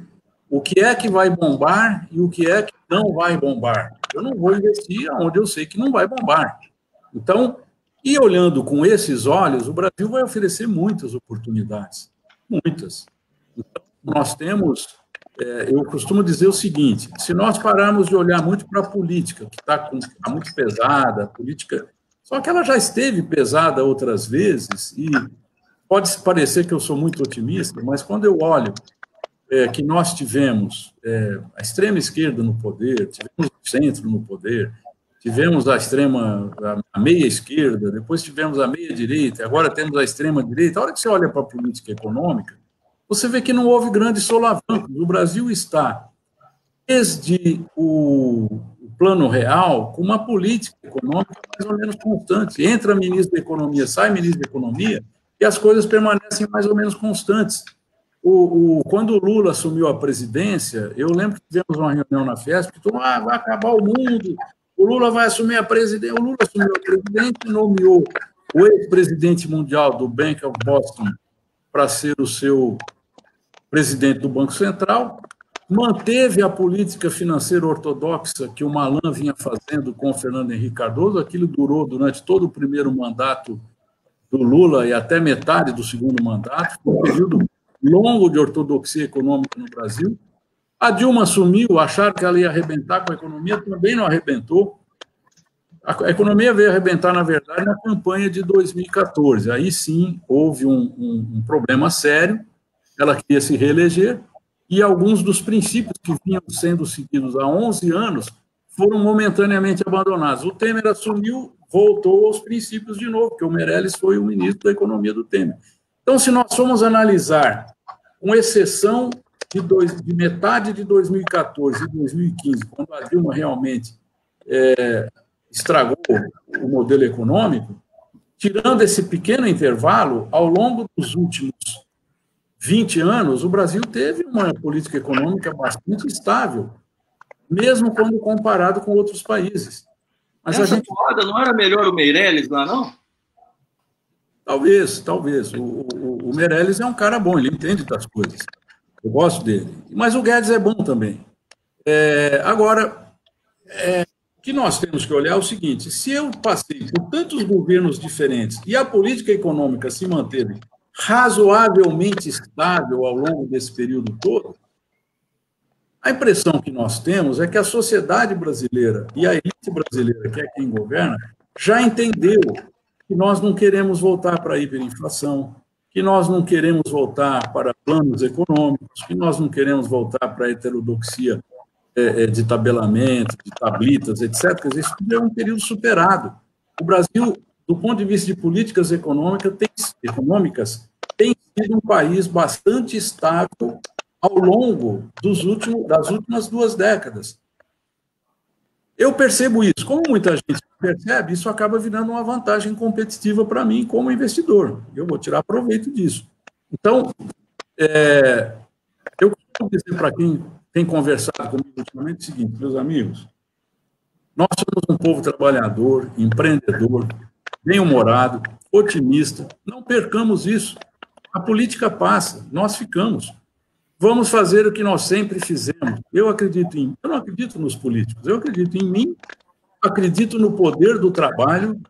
o que é que vai bombar e o que é que não vai bombar. Eu não vou investir onde eu sei que não vai bombar. Então, e olhando com esses olhos, o Brasil vai oferecer muitas oportunidades, muitas. Então, nós temos, eu costumo dizer o seguinte, se nós pararmos de olhar muito para a política, que está muito pesada, a política, só que ela já esteve pesada outras vezes, e pode parecer que eu sou muito otimista, mas quando eu olho que nós tivemos a extrema esquerda no poder, tivemos o centro no poder, tivemos a meia esquerda, depois tivemos a meia direita, agora temos a extrema direita. A hora que você olha para a política econômica, você vê que não houve grandes solavancos. O Brasil está, desde o plano real com uma política econômica mais ou menos constante. Entra ministro da Economia, sai ministro da Economia, e as coisas permanecem mais ou menos constantes. Quando o Lula assumiu a presidência, eu lembro que tivemos uma reunião na Fiesp, que todo mundo, vai acabar o mundo, o Lula vai assumir a presidência. O Lula assumiu a presidência e nomeou o ex-presidente mundial do Bank of Boston para ser o seu presidente do Banco Central, manteve a política financeira ortodoxa que o Malan vinha fazendo com o Fernando Henrique Cardoso. Aquilo durou durante todo o primeiro mandato do Lula e até metade do segundo mandato, foi um período longo de ortodoxia econômica no Brasil. A Dilma assumiu, acharam que ela ia arrebentar com a economia, também não arrebentou. A economia veio arrebentar, na verdade, na campanha de 2014. Aí sim houve um problema sério, ela queria se reeleger, e alguns dos princípios que vinham sendo seguidos há 11 anos foram momentaneamente abandonados. O Temer assumiu, voltou aos princípios de novo, porque o Meirelles foi o ministro da Economia do Temer. Então, se nós formos analisar, com exceção de metade de 2014 e 2015, quando a Dilma realmente estragou o modelo econômico, tirando esse pequeno intervalo, ao longo dos últimos 20 anos, o Brasil teve uma política econômica bastante estável, mesmo quando comparado com outros países. Mas essa porrada não era melhor o Meirelles lá, não? Talvez. O Meirelles é um cara bom, ele entende das coisas. Eu gosto dele. Mas o Guedes é bom também. Agora, o que nós temos que olhar é o seguinte: se eu passei por tantos governos diferentes e a política econômica se manteve razoavelmente estável ao longo desse período todo, a impressão que nós temos é que a sociedade brasileira e a elite brasileira, que é quem governa, já entendeu que nós não queremos voltar para a hiperinflação, que nós não queremos voltar para planos econômicos, que nós não queremos voltar para a heterodoxia de tabelamento, de tablitas, etc. Isso tudo é um período superado. O Brasil, do ponto de vista de políticas econômicas, tem sido um país bastante estável ao longo das últimas 2 décadas. Eu percebo isso. Como muita gente percebe, isso acaba virando uma vantagem competitiva para mim como investidor. Eu vou tirar proveito disso. Então, eu costumo dizer para quem tem conversado comigo ultimamente o seguinte: meus amigos, nós somos um povo trabalhador, empreendedor, bem-humorado, otimista. Não percamos isso. A política passa, nós ficamos. Vamos fazer o que nós sempre fizemos. Eu não acredito nos políticos, eu acredito em mim, acredito no poder do trabalho,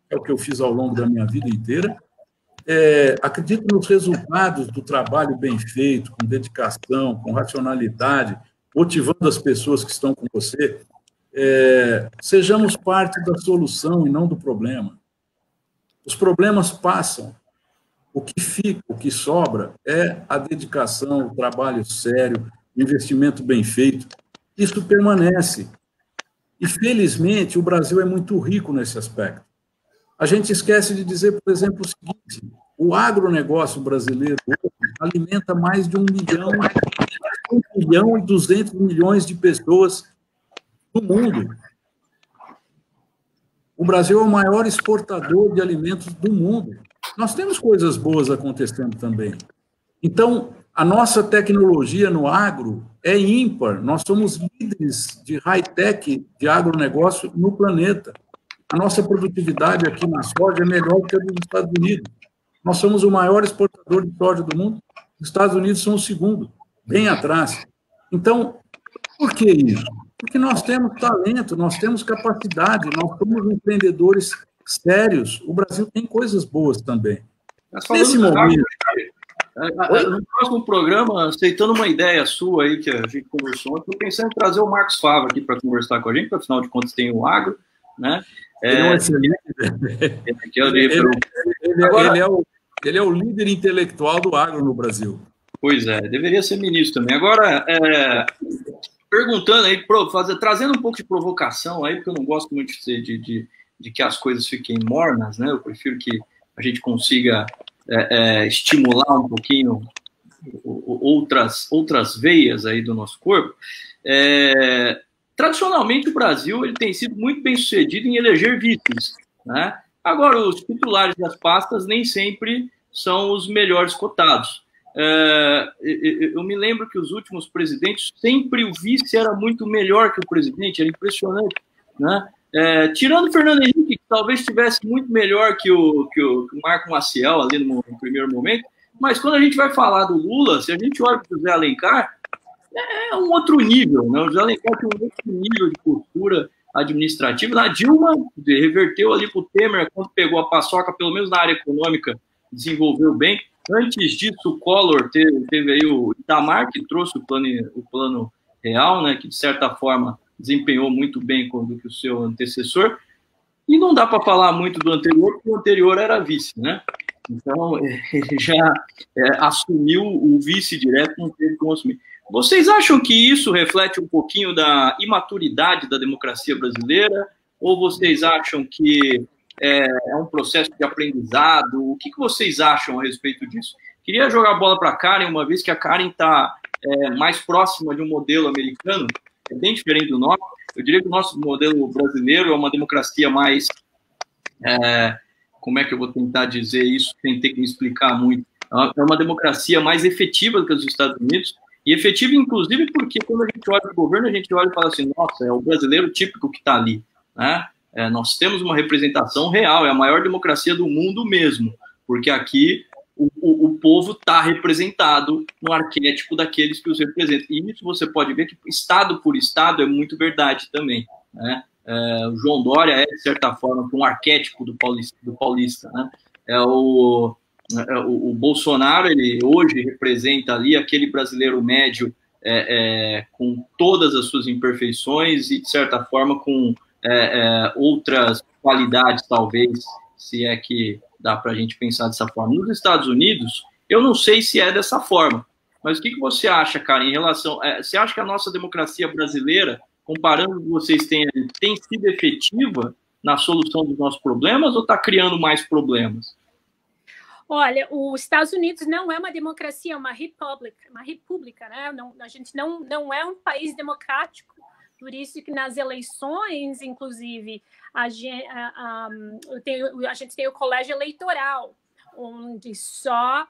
é o que eu fiz ao longo da minha vida inteira, acredito nos resultados do trabalho bem feito, com dedicação, com racionalidade, motivando as pessoas que estão com você. Sejamos parte da solução e não do problema. Os problemas passam. O que fica, o que sobra, é a dedicação, o trabalho sério, o investimento bem feito. Isso permanece. E, felizmente, o Brasil é muito rico nesse aspecto. A gente esquece de dizer, por exemplo, o seguinte: o agronegócio brasileiro alimenta mais de 1 milhão e 200 milhões de pessoas no mundo. O Brasil é o maior exportador de alimentos do mundo. Nós temos coisas boas acontecendo também. Então, a nossa tecnologia no agro é ímpar. Nós somos líderes de high-tech, de agronegócio no planeta. A nossa produtividade aqui na soja é melhor que a dos Estados Unidos. Nós somos o maior exportador de soja do mundo. Os Estados Unidos são o segundo, bem atrás. Então, por que isso? Porque nós temos talento, nós temos capacidade, nós somos empreendedores sérios. O Brasil tem coisas boas também. Nesse momento... No próximo programa, aceitando uma ideia sua aí que a gente conversou, estou pensando em trazer o Marcos Fava aqui para conversar com a gente, porque afinal de contas tem o agro, né? Ele é o líder intelectual do agro no Brasil. Pois é, deveria ser ministro também. Agora, perguntando aí, trazendo um pouco de provocação aí, porque eu não gosto muito de que as coisas fiquem mornas, né? Eu prefiro que a gente consiga estimular um pouquinho outras veias aí do nosso corpo. tradicionalmente o Brasil ele tem sido muito bem sucedido em eleger vices, né? Agora, os titulares das pastas nem sempre são os melhores cotados. Eu me lembro que os últimos presidentes, sempre o vice era muito melhor que o presidente, era impressionante, né? Tirando o Fernando Henrique, que talvez estivesse muito melhor que o Marco Maciel ali no primeiro momento, mas quando a gente vai falar do Lula, se a gente olha para o José Alencar, é um outro nível, né? O José Alencar tem um outro nível de postura administrativa. A Dilma reverteu ali para o Temer, quando pegou a paçoca, pelo menos na área econômica, desenvolveu bem. Antes disso, o Collor teve aí o Itamar, que trouxe o plano real, né, que de certa forma desempenhou muito bem do que o seu antecessor. E não dá para falar muito do anterior, porque o anterior era vice, né? Então, ele já assumiu o vice direto, não teve como assumir. Vocês acham que isso reflete um pouquinho da imaturidade da democracia brasileira? Ou vocês acham que é um processo de aprendizado? O que vocês acham a respeito disso? Queria jogar a bola para a Karen, uma vez que a Karen está mais próxima de um modelo americano, é bem diferente do nosso. Eu diria que o nosso modelo brasileiro é uma democracia mais... como é que eu vou tentar dizer isso sem ter que me explicar muito? É uma democracia mais efetiva do que os Estados Unidos, e efetiva, inclusive, porque quando a gente olha para o governo, a gente olha e fala assim, nossa, é o brasileiro típico que está ali, né? Nós temos uma representação real, é a maior democracia do mundo mesmo, porque aqui o povo está representado no arquétipo daqueles que os representam. E isso você pode ver que, estado por estado, é muito verdade também, né? O João Dória é, de certa forma, um arquétipo do paulista, né? O Bolsonaro, ele hoje representa ali aquele brasileiro médio com todas as suas imperfeições e, de certa forma, com outras qualidades, talvez, se é que dá para a gente pensar dessa forma. Nos Estados Unidos, eu não sei se é dessa forma, mas o que você acha, cara, em relação... você acha que a nossa democracia brasileira, comparando o que vocês têm ali, tem sido efetiva na solução dos nossos problemas ou está criando mais problemas? Olha, os Estados Unidos não é uma democracia, é uma república, né? A gente não é um país democrático. Por isso que nas eleições, inclusive, a gente tem o colégio eleitoral, onde só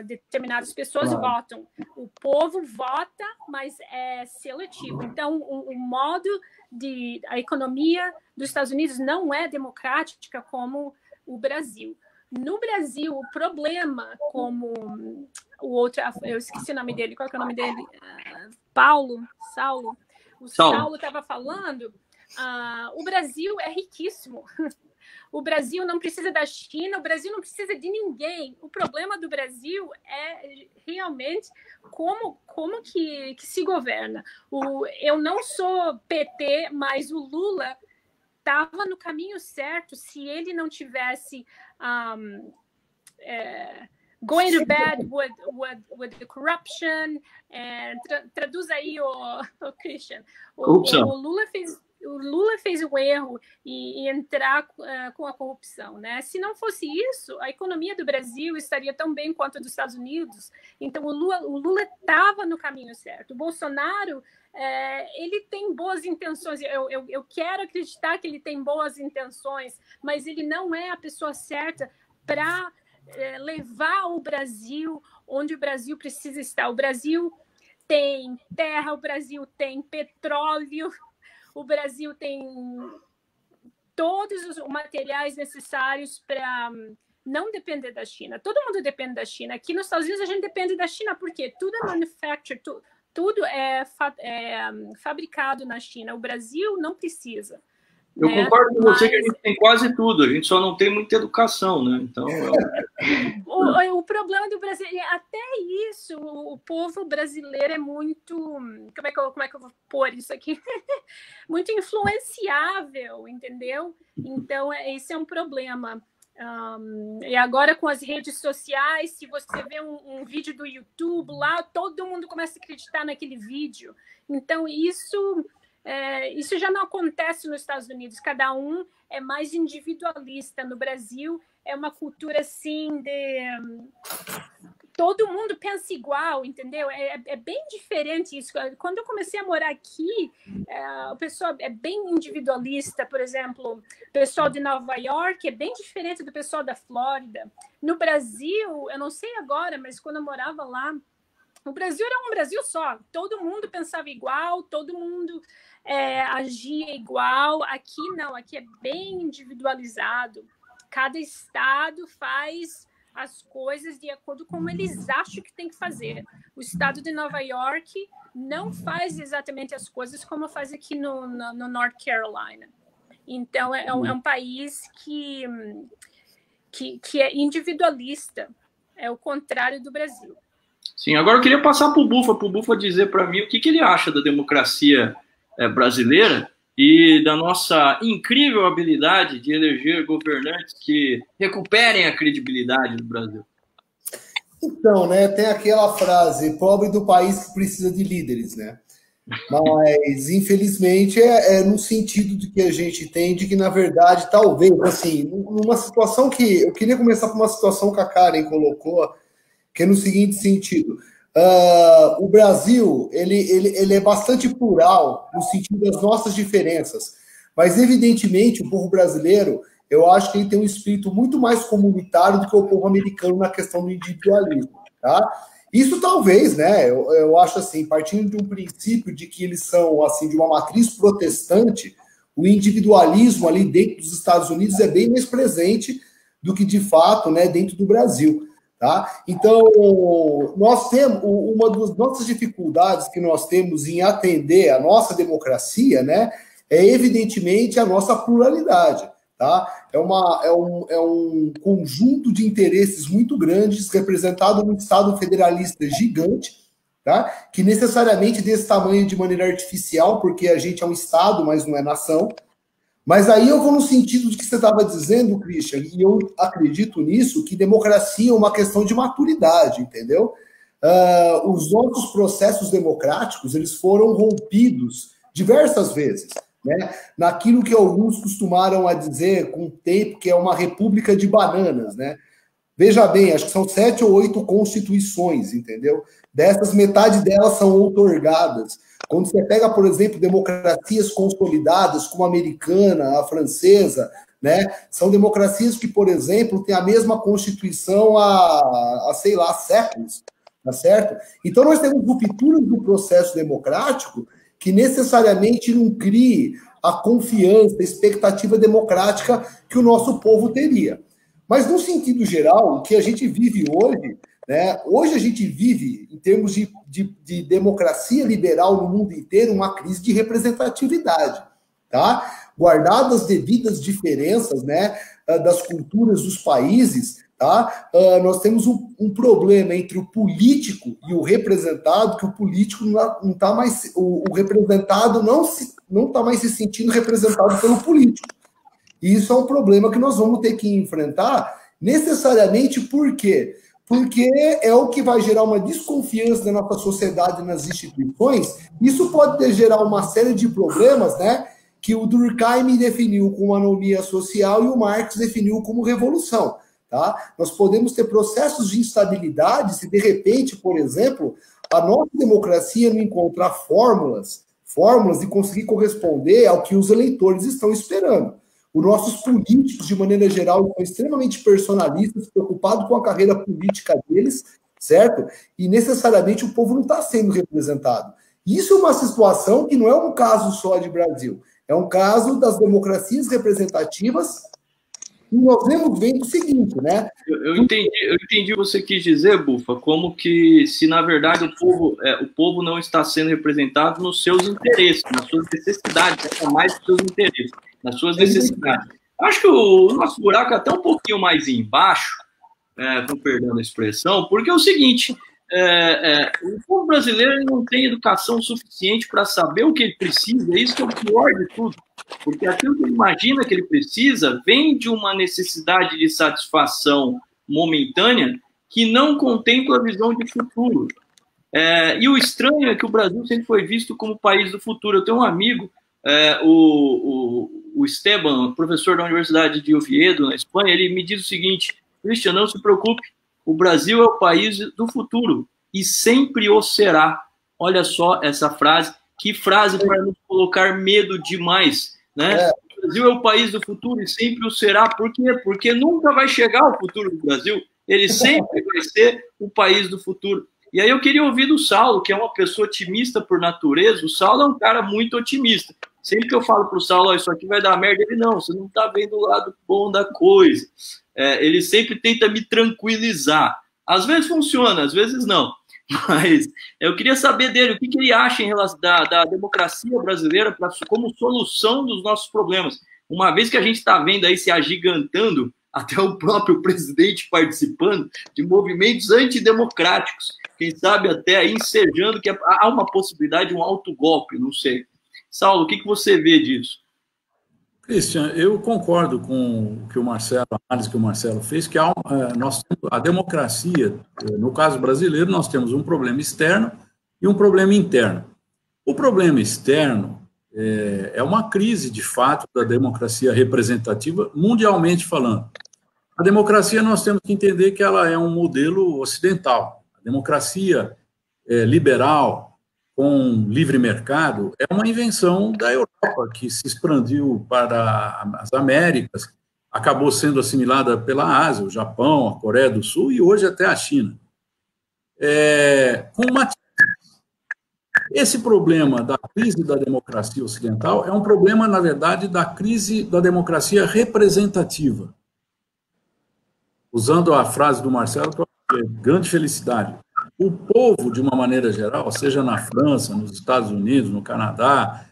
determinadas pessoas votam. O povo vota, mas é seletivo. Então, o modo a economia dos Estados Unidos não é democrática como o Brasil. No Brasil, o problema, como o outro, eu esqueci o nome dele, qual que é o nome dele? Saulo. O Saulo estava falando, o Brasil é riquíssimo. O Brasil não precisa da China, o Brasil não precisa de ninguém. O problema do Brasil é realmente como que se governa. Eu não sou PT, mas o Lula estava no caminho certo se ele não tivesse going to bed with the corruption. Traduz aí, o Christian. O Lula fez o erro em entrar com a corrupção, né? Se não fosse isso, a economia do Brasil estaria tão bem quanto a dos Estados Unidos. Então, o Lula estava no caminho certo. O Bolsonaro, ele tem boas intenções. Eu quero acreditar que ele tem boas intenções, mas ele não é a pessoa certa para levar o Brasil onde o Brasil precisa estar. O Brasil tem terra, o Brasil tem petróleo, o Brasil tem todos os materiais necessários para não depender da China. Todo mundo depende da China. Aqui nos Estados Unidos a gente depende da China porque tudo é manufactured, tudo é fabricado na China. O Brasil não precisa. Eu concordo com você que a gente tem quase tudo, a gente só não tem muita educação, né? Então, o problema do Brasil, até isso, o povo brasileiro é muito, como é que eu vou pôr isso aqui? Muito influenciável, entendeu? Então, esse é um problema. E agora com as redes sociais, se você vê um vídeo do YouTube lá, todo mundo começa a acreditar naquele vídeo. Então, isso já não acontece nos Estados Unidos. Cada um é mais individualista. No Brasil, é uma cultura, assim, todo mundo pensa igual, entendeu? É bem diferente isso. Quando eu comecei a morar aqui, o pessoal é bem individualista. Por exemplo, o pessoal de Nova York é bem diferente do pessoal da Flórida. No Brasil, eu não sei agora, mas quando eu morava lá, o Brasil era um Brasil só. Todo mundo pensava igual, todo mundo agia igual. Aqui não, aqui é bem individualizado. Cada estado faz as coisas de acordo com como eles acham que tem que fazer. O estado de Nova York não faz exatamente as coisas como faz aqui no North Carolina. Então, é um país que é individualista. É o contrário do Brasil. Sim, agora eu queria passar para o Bufa dizer para mim o que ele acha da democracia brasileira e da nossa incrível habilidade de eleger governantes que recuperem a credibilidade do Brasil. Então, né, tem aquela frase, pobre do país que precisa de líderes, né? Mas, infelizmente, no sentido de que a gente tem, de que, na verdade, talvez, assim, numa situação que... Eu queria começar por uma situação que a Karen colocou, que é no seguinte sentido... o Brasil ele é bastante plural no sentido das nossas diferenças, mas evidentemente o povo brasileiro, eu acho que ele tem um espírito muito mais comunitário do que o povo americano na questão do individualismo, tá? Isso talvez, né, eu acho assim, partindo de um princípio de que eles são assim de uma matriz protestante, o individualismo ali dentro dos Estados Unidos é bem mais presente do que de fato, né, dentro do Brasil. Tá? Então, nós temos uma das nossas dificuldades que nós temos em atender a nossa democracia, né, é evidentemente a nossa pluralidade. Tá? É um conjunto de interesses muito grandes representado num Estado federalista gigante, tá? Que necessariamente desse tamanho de maneira artificial, porque a gente é um Estado, mas não é nação. Mas aí eu vou no sentido de que você estava dizendo, Christian, e eu acredito nisso, que democracia é uma questão de maturidade, entendeu? Os nossos processos democráticos, eles foram rompidos diversas vezes, né? Naquilo que alguns costumaram a dizer com o tempo que é uma república de bananas, né? Veja bem, acho que são 7 ou 8 constituições, entendeu? Dessas, metade delas são outorgadas. Quando você pega, por exemplo, democracias consolidadas, como a americana, a francesa, né? São democracias que, por exemplo, têm a mesma Constituição há sei lá, séculos, tá certo? Então, nós temos rupturas do processo democrático que necessariamente não crie a confiança, a expectativa democrática que o nosso povo teria. Mas, no sentido geral, o que a gente vive hoje, né? Hoje a gente vive, em termos de democracia liberal no mundo inteiro, uma crise de representatividade, tá? Guardadas as devidas diferenças, né, das culturas dos países, tá? Nós temos um problema entre o político e o representado, que o político não está mais, o representado não está mais se sentindo representado pelo político. E isso é um problema que nós vamos ter que enfrentar necessariamente. Por quê? Porque é o que vai gerar uma desconfiança na nossa sociedade, nas instituições. Isso pode gerar uma série de problemas, né, que o Durkheim definiu como anomia social e o Marx definiu como revolução. Tá? Nós podemos ter processos de instabilidade se, de repente, por exemplo, a nossa democracia não encontrar fórmulas de conseguir corresponder ao que os eleitores estão esperando. Os nossos políticos, de maneira geral, são extremamente personalistas, preocupados com a carreira política deles, certo? E necessariamente o povo não está sendo representado. Isso é uma situação que não é um caso só de Brasil, é um caso das democracias representativas. E nós vendo o seguinte, né? Eu entendi o que você quis dizer, Bufa, como que se, na verdade, o povo não está sendo representado nos seus interesses, nas suas necessidades, mais dos seus interesses, nas suas necessidades. Acho que o nosso buraco é até um pouquinho mais embaixo, com perdão da expressão, porque é o seguinte, o povo brasileiro não tem educação suficiente para saber o que ele precisa, isso que é o pior de tudo. Porque aquilo que ele imagina que ele precisa vem de uma necessidade de satisfação momentânea que não contempla a visão de futuro. E o estranho é que o Brasil sempre foi visto como o país do futuro. Eu tenho um amigo, o Esteban, professor da Universidade de Oviedo, na Espanha, ele me diz o seguinte: Christian, não se preocupe, O Brasil é o país do futuro e sempre o será. Olha só essa frase. Que frase para nos colocar medo demais, né? O Brasil é o país do futuro e sempre o será. Por quê? Porque nunca vai chegar o futuro do Brasil. Ele sempre vai ser o país do futuro. E aí eu queria ouvir do Saulo, que é uma pessoa otimista por natureza. O Saulo é um cara muito otimista. Sempre que eu falo para o Saulo, isso aqui vai dar merda, ele não, você não está vendo o lado bom da coisa. Ele sempre tenta me tranquilizar. Às vezes funciona, às vezes não. Mas eu queria saber dele, o que ele acha em relação da democracia brasileira como solução dos nossos problemas. Uma vez que a gente está vendo aí se agigantando, até o próprio presidente participando de movimentos antidemocráticos, quem sabe até aí ensejando que há uma possibilidade de um autogolpe, não sei. Saulo, o que você vê disso? Christian, eu concordo com o que o Marcelo, a análise que o Marcelo fez, que a democracia, no caso brasileiro, nós temos um problema externo e um problema interno. O problema externo é uma crise, de fato, da democracia representativa, mundialmente falando. A democracia, nós temos que entender que ela é um modelo ocidental. A democracia liberal, com livre mercado, é uma invenção da Europa, que se expandiu para as Américas, acabou sendo assimilada pela Ásia, o Japão, a Coreia do Sul e hoje até a China. Esse problema da crise da democracia ocidental é um problema, na verdade, da crise da democracia representativa. Usando a frase do Marcelo, que é grande felicidade. O povo, de uma maneira geral, seja na França, nos Estados Unidos, no Canadá,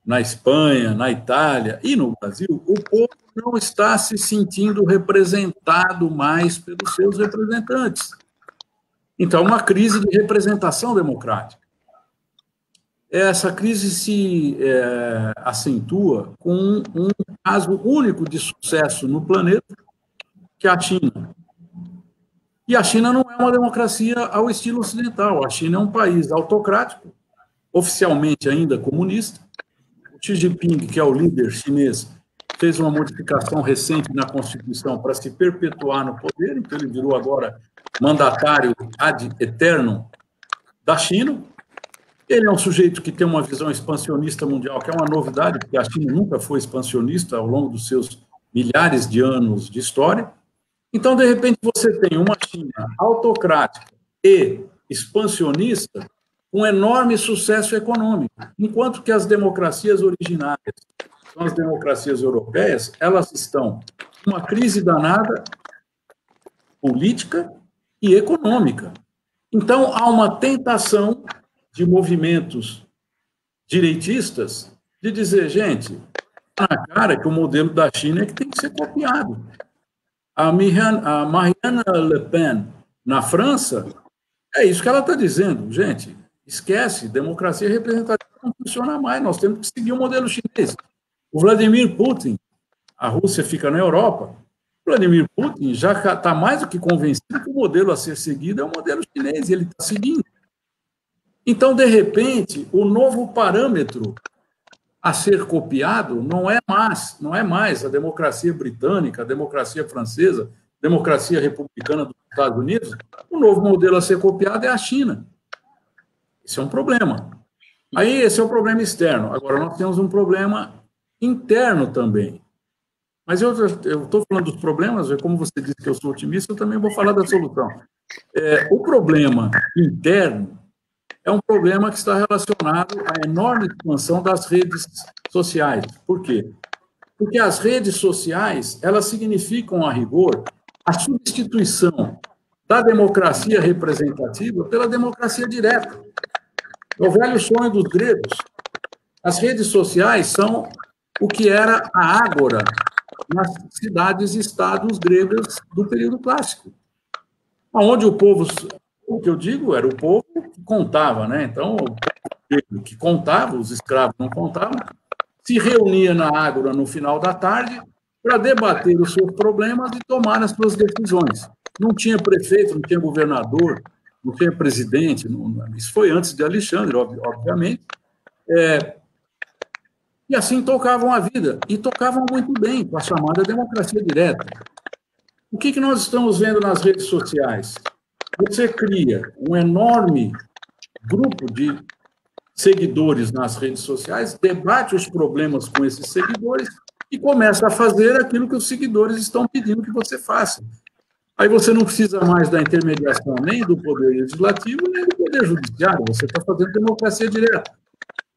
na Espanha, na Itália e no Brasil, o povo não está se sentindo representado mais pelos seus representantes. Então, uma crise de representação democrática. Essa crise se acentua com um caso único de sucesso no planeta, que é a China. E a China não é uma democracia ao estilo ocidental. A China é um país autocrático, oficialmente ainda comunista. O Xi Jinping, que é o líder chinês, fez uma modificação recente na Constituição para se perpetuar no poder, então ele virou agora mandatário ad eternum da China. Ele é um sujeito que tem uma visão expansionista mundial, que é uma novidade, porque a China nunca foi expansionista ao longo dos seus milhares de anos de história. Então, de repente, você tem uma China autocrática e expansionista com enorme sucesso econômico, enquanto que as democracias originárias, são as democracias europeias, elas estão com uma crise danada política e econômica. Então, há uma tentação de movimentos direitistas de dizer, gente, tá na cara que o modelo da China é que tem que ser copiado. A Marine Le Pen, na França, é isso que ela está dizendo. Gente, esquece, democracia representativa não funciona mais, nós temos que seguir o modelo chinês. O Vladimir Putin, a Rússia fica na Europa, o Vladimir Putin já está mais do que convencido que o modelo a ser seguido é o modelo chinês, e ele está seguindo. Então, de repente, o novo parâmetro a ser copiado não é mais a democracia britânica, a democracia francesa, a democracia republicana dos Estados Unidos. O novo modelo a ser copiado é a China. Esse é um problema. Aí, esse é o problema externo. Agora, nós temos um problema interno também. Mas eu estou falando dos problemas, como você disse que eu sou otimista, eu também vou falar da solução. O problema interno é um problema que está relacionado à enorme expansão das redes sociais. Por quê? Porque as redes sociais, elas significam, a rigor, a substituição da democracia representativa pela democracia direta. É o velho sonho dos gregos. As redes sociais são o que era a ágora nas cidades e estados gregas do período clássico, onde o povo, o que eu digo, era o povo que contava, né? Então, o povo que contava, os escravos não contavam, se reunia na ágora no final da tarde para debater os seus problemas e tomar as suas decisões. Não tinha prefeito, não tinha governador, não tinha presidente, isso foi antes de Alexandre, obviamente. E assim tocavam a vida, e tocavam muito bem, com a chamada democracia direta. O que nós estamos vendo nas redes sociais? Você cria um enorme grupo de seguidores nas redes sociais, debate os problemas com esses seguidores e começa a fazer aquilo que os seguidores estão pedindo que você faça. Aí você não precisa mais da intermediação nem do Poder Legislativo, nem do Poder Judiciário, você está fazendo democracia direta.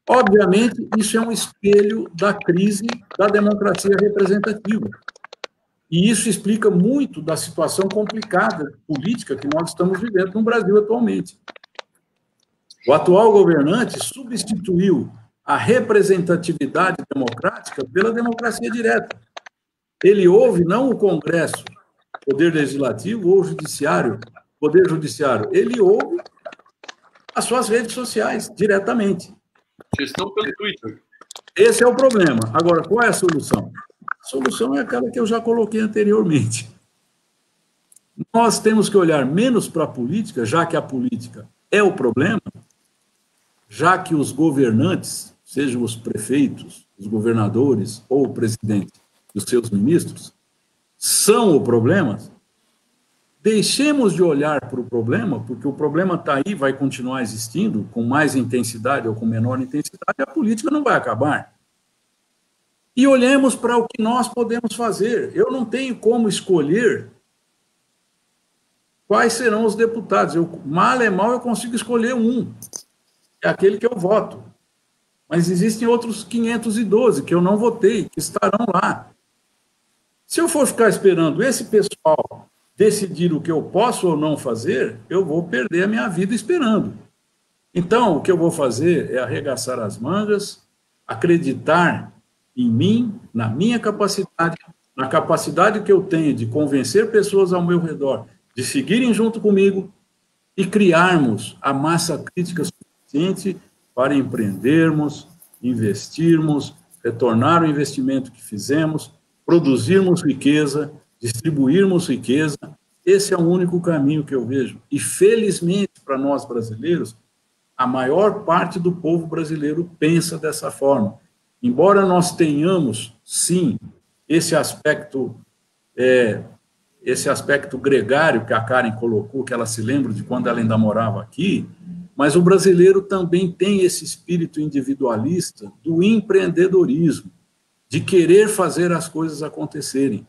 Obviamente, isso é um espelho da crise da democracia representativa. E isso explica muito da situação complicada política que nós estamos vivendo no Brasil atualmente. O atual governante substituiu a representatividade democrática pela democracia direta. Ele ouve não o Congresso, Poder Legislativo, ou o Judiciário, Poder Judiciário, ele ouve as suas redes sociais diretamente. Gestão pelo Twitter. Esse é o problema. Agora, qual é a solução? A solução é aquela que eu já coloquei anteriormente. Nós temos que olhar menos para a política, já que a política é o problema, já que os governantes, sejam os prefeitos, os governadores ou o presidente e os seus ministros, são o problema. Deixemos de olhar para o problema, porque o problema está aí, vai continuar existindo, com mais intensidade ou com menor intensidade, a política não vai acabar. E olhemos para o que nós podemos fazer. Eu não tenho como escolher quais serão os deputados. Mal é mal, eu consigo escolher um. É aquele que eu voto. Mas existem outros 512 que eu não votei, que estarão lá. Se eu for ficar esperando esse pessoal decidir o que eu posso ou não fazer, eu vou perder a minha vida esperando. Então, o que eu vou fazer é arregaçar as mangas, acreditar em mim, na minha capacidade, na capacidade que eu tenho de convencer pessoas ao meu redor de seguirem junto comigo e criarmos a massa crítica suficiente para empreendermos, investirmos, retornar o investimento que fizemos, produzirmos riqueza, distribuirmos riqueza. Esse é o único caminho que eu vejo. E, felizmente, para nós brasileiros, a maior parte do povo brasileiro pensa dessa forma. Embora nós tenhamos, sim, esse aspecto gregário que a Karen colocou, que ela se lembra de quando ela ainda morava aqui, mas o brasileiro também tem esse espírito individualista do empreendedorismo, de querer fazer as coisas acontecerem.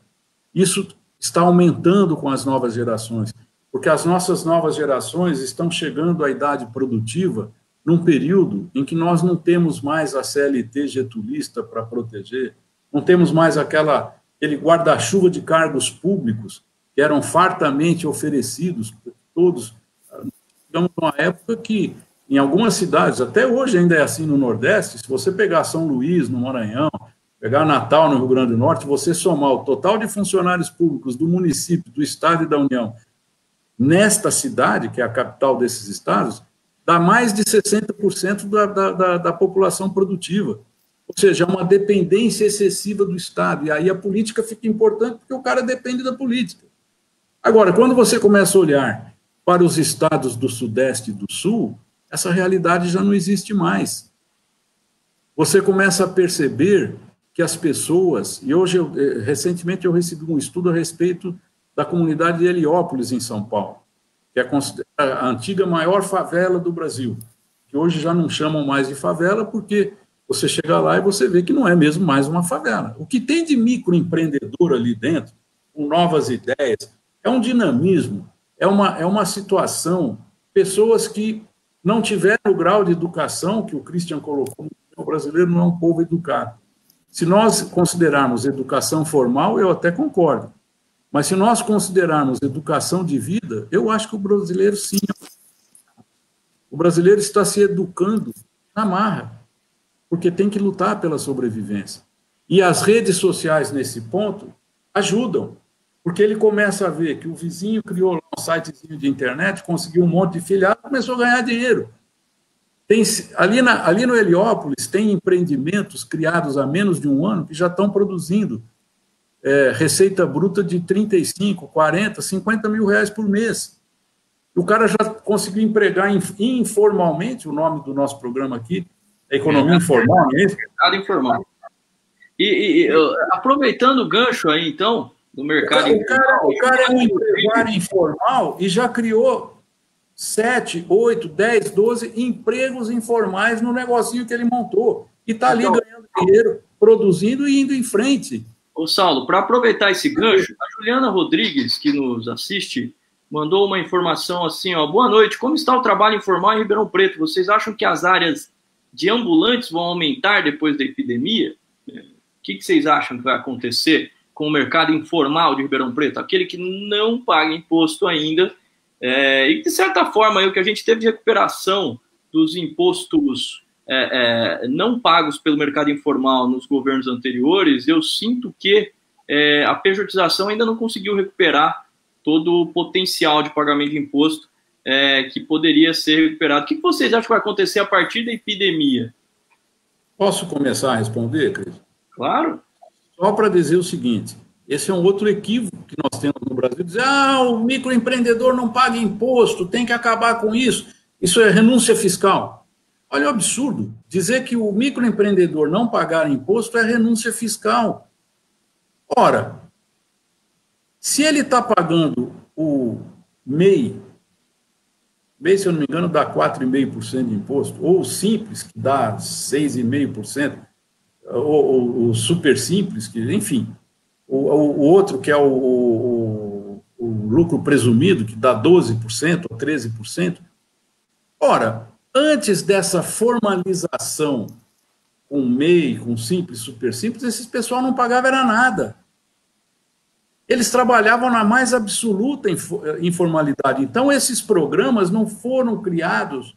Isso está aumentando com as novas gerações, porque as nossas novas gerações estão chegando à idade produtiva num período em que nós não temos mais a CLT getulista para proteger, não temos mais aquele guarda-chuva de cargos públicos que eram fartamente oferecidos por todos. Estamos numa época que, em algumas cidades, até hoje ainda é assim no Nordeste, se você pegar São Luís, no Maranhão, pegar Natal, no Rio Grande do Norte, você somar o total de funcionários públicos do município, do Estado e da União, nesta cidade, que é a capital desses estados, dá mais de 60% da população produtiva. Ou seja, é uma dependência excessiva do Estado. E aí a política fica importante porque o cara depende da política. Agora, quando você começa a olhar para os estados do Sudeste e do Sul, essa realidade já não existe mais. Você começa a perceber que as pessoas... E hoje, recentemente, eu recebi um estudo a respeito da comunidade de Heliópolis, em São Paulo, que é a antiga maior favela do Brasil, que hoje já não chamam mais de favela, porque você chega lá e você vê que não é mesmo mais uma favela. O que tem de microempreendedor ali dentro, com novas ideias, é um dinamismo, é uma situação, pessoas que não tiveram o grau de educação que o Christian colocou. O brasileiro não é um povo educado. Se nós considerarmos educação formal, eu até concordo. Mas se nós considerarmos educação de vida, eu acho que o brasileiro, sim, o brasileiro está se educando na marra, porque tem que lutar pela sobrevivência. E as redes sociais, nesse ponto, ajudam, porque ele começa a ver que o vizinho criou um sitezinho de internet, conseguiu um monte de filiado, começou a ganhar dinheiro. Ali no Heliópolis, tem empreendimentos criados há menos de um ano que já estão produzindo receita bruta de 35, 40, 50 mil reais por mês. O cara já conseguiu empregar informalmente, o nome do nosso programa aqui, é Economia Informal, não é isso? Mercado informal. E aproveitando o gancho aí, então, no mercado informal. O cara é um empresário informal e já criou 7, 8, 10, 12 empregos informais no negocinho que ele montou. E está ali ganhando dinheiro, produzindo e indo em frente. Ô, Saulo, para aproveitar esse gancho, a Juliana Rodrigues, que nos assiste, mandou uma informação assim, ó, boa noite, como está o trabalho informal em Ribeirão Preto? Vocês acham que as áreas de ambulantes vão aumentar depois da epidemia? O que vocês acham que vai acontecer com o mercado informal de Ribeirão Preto? Aquele que não paga imposto ainda, e de certa forma, o que a gente teve de recuperação dos impostos não pagos pelo mercado informal nos governos anteriores, eu sinto que a pejotização ainda não conseguiu recuperar todo o potencial de pagamento de imposto que poderia ser recuperado. O que vocês acham que vai acontecer a partir da epidemia? Posso começar a responder, Cris? Claro. Só para dizer o seguinte, esse é um outro equívoco que nós temos no Brasil, dizer, o microempreendedor não paga imposto, tem que acabar com isso. Isso é renúncia fiscal. Olha o absurdo, dizer que o microempreendedor não pagar imposto é renúncia fiscal. Ora, se ele está pagando o MEI, se eu não me engano, dá 4,5% de imposto, ou o Simples, que dá 6,5%, ou o Super Simples, que, enfim, o outro que é o lucro presumido, que dá 12% ou 13%. Ora, antes dessa formalização com MEI, com Simples, Super Simples, esses pessoal não pagavam era nada. Eles trabalhavam na mais absoluta informalidade. Então, esses programas não foram criados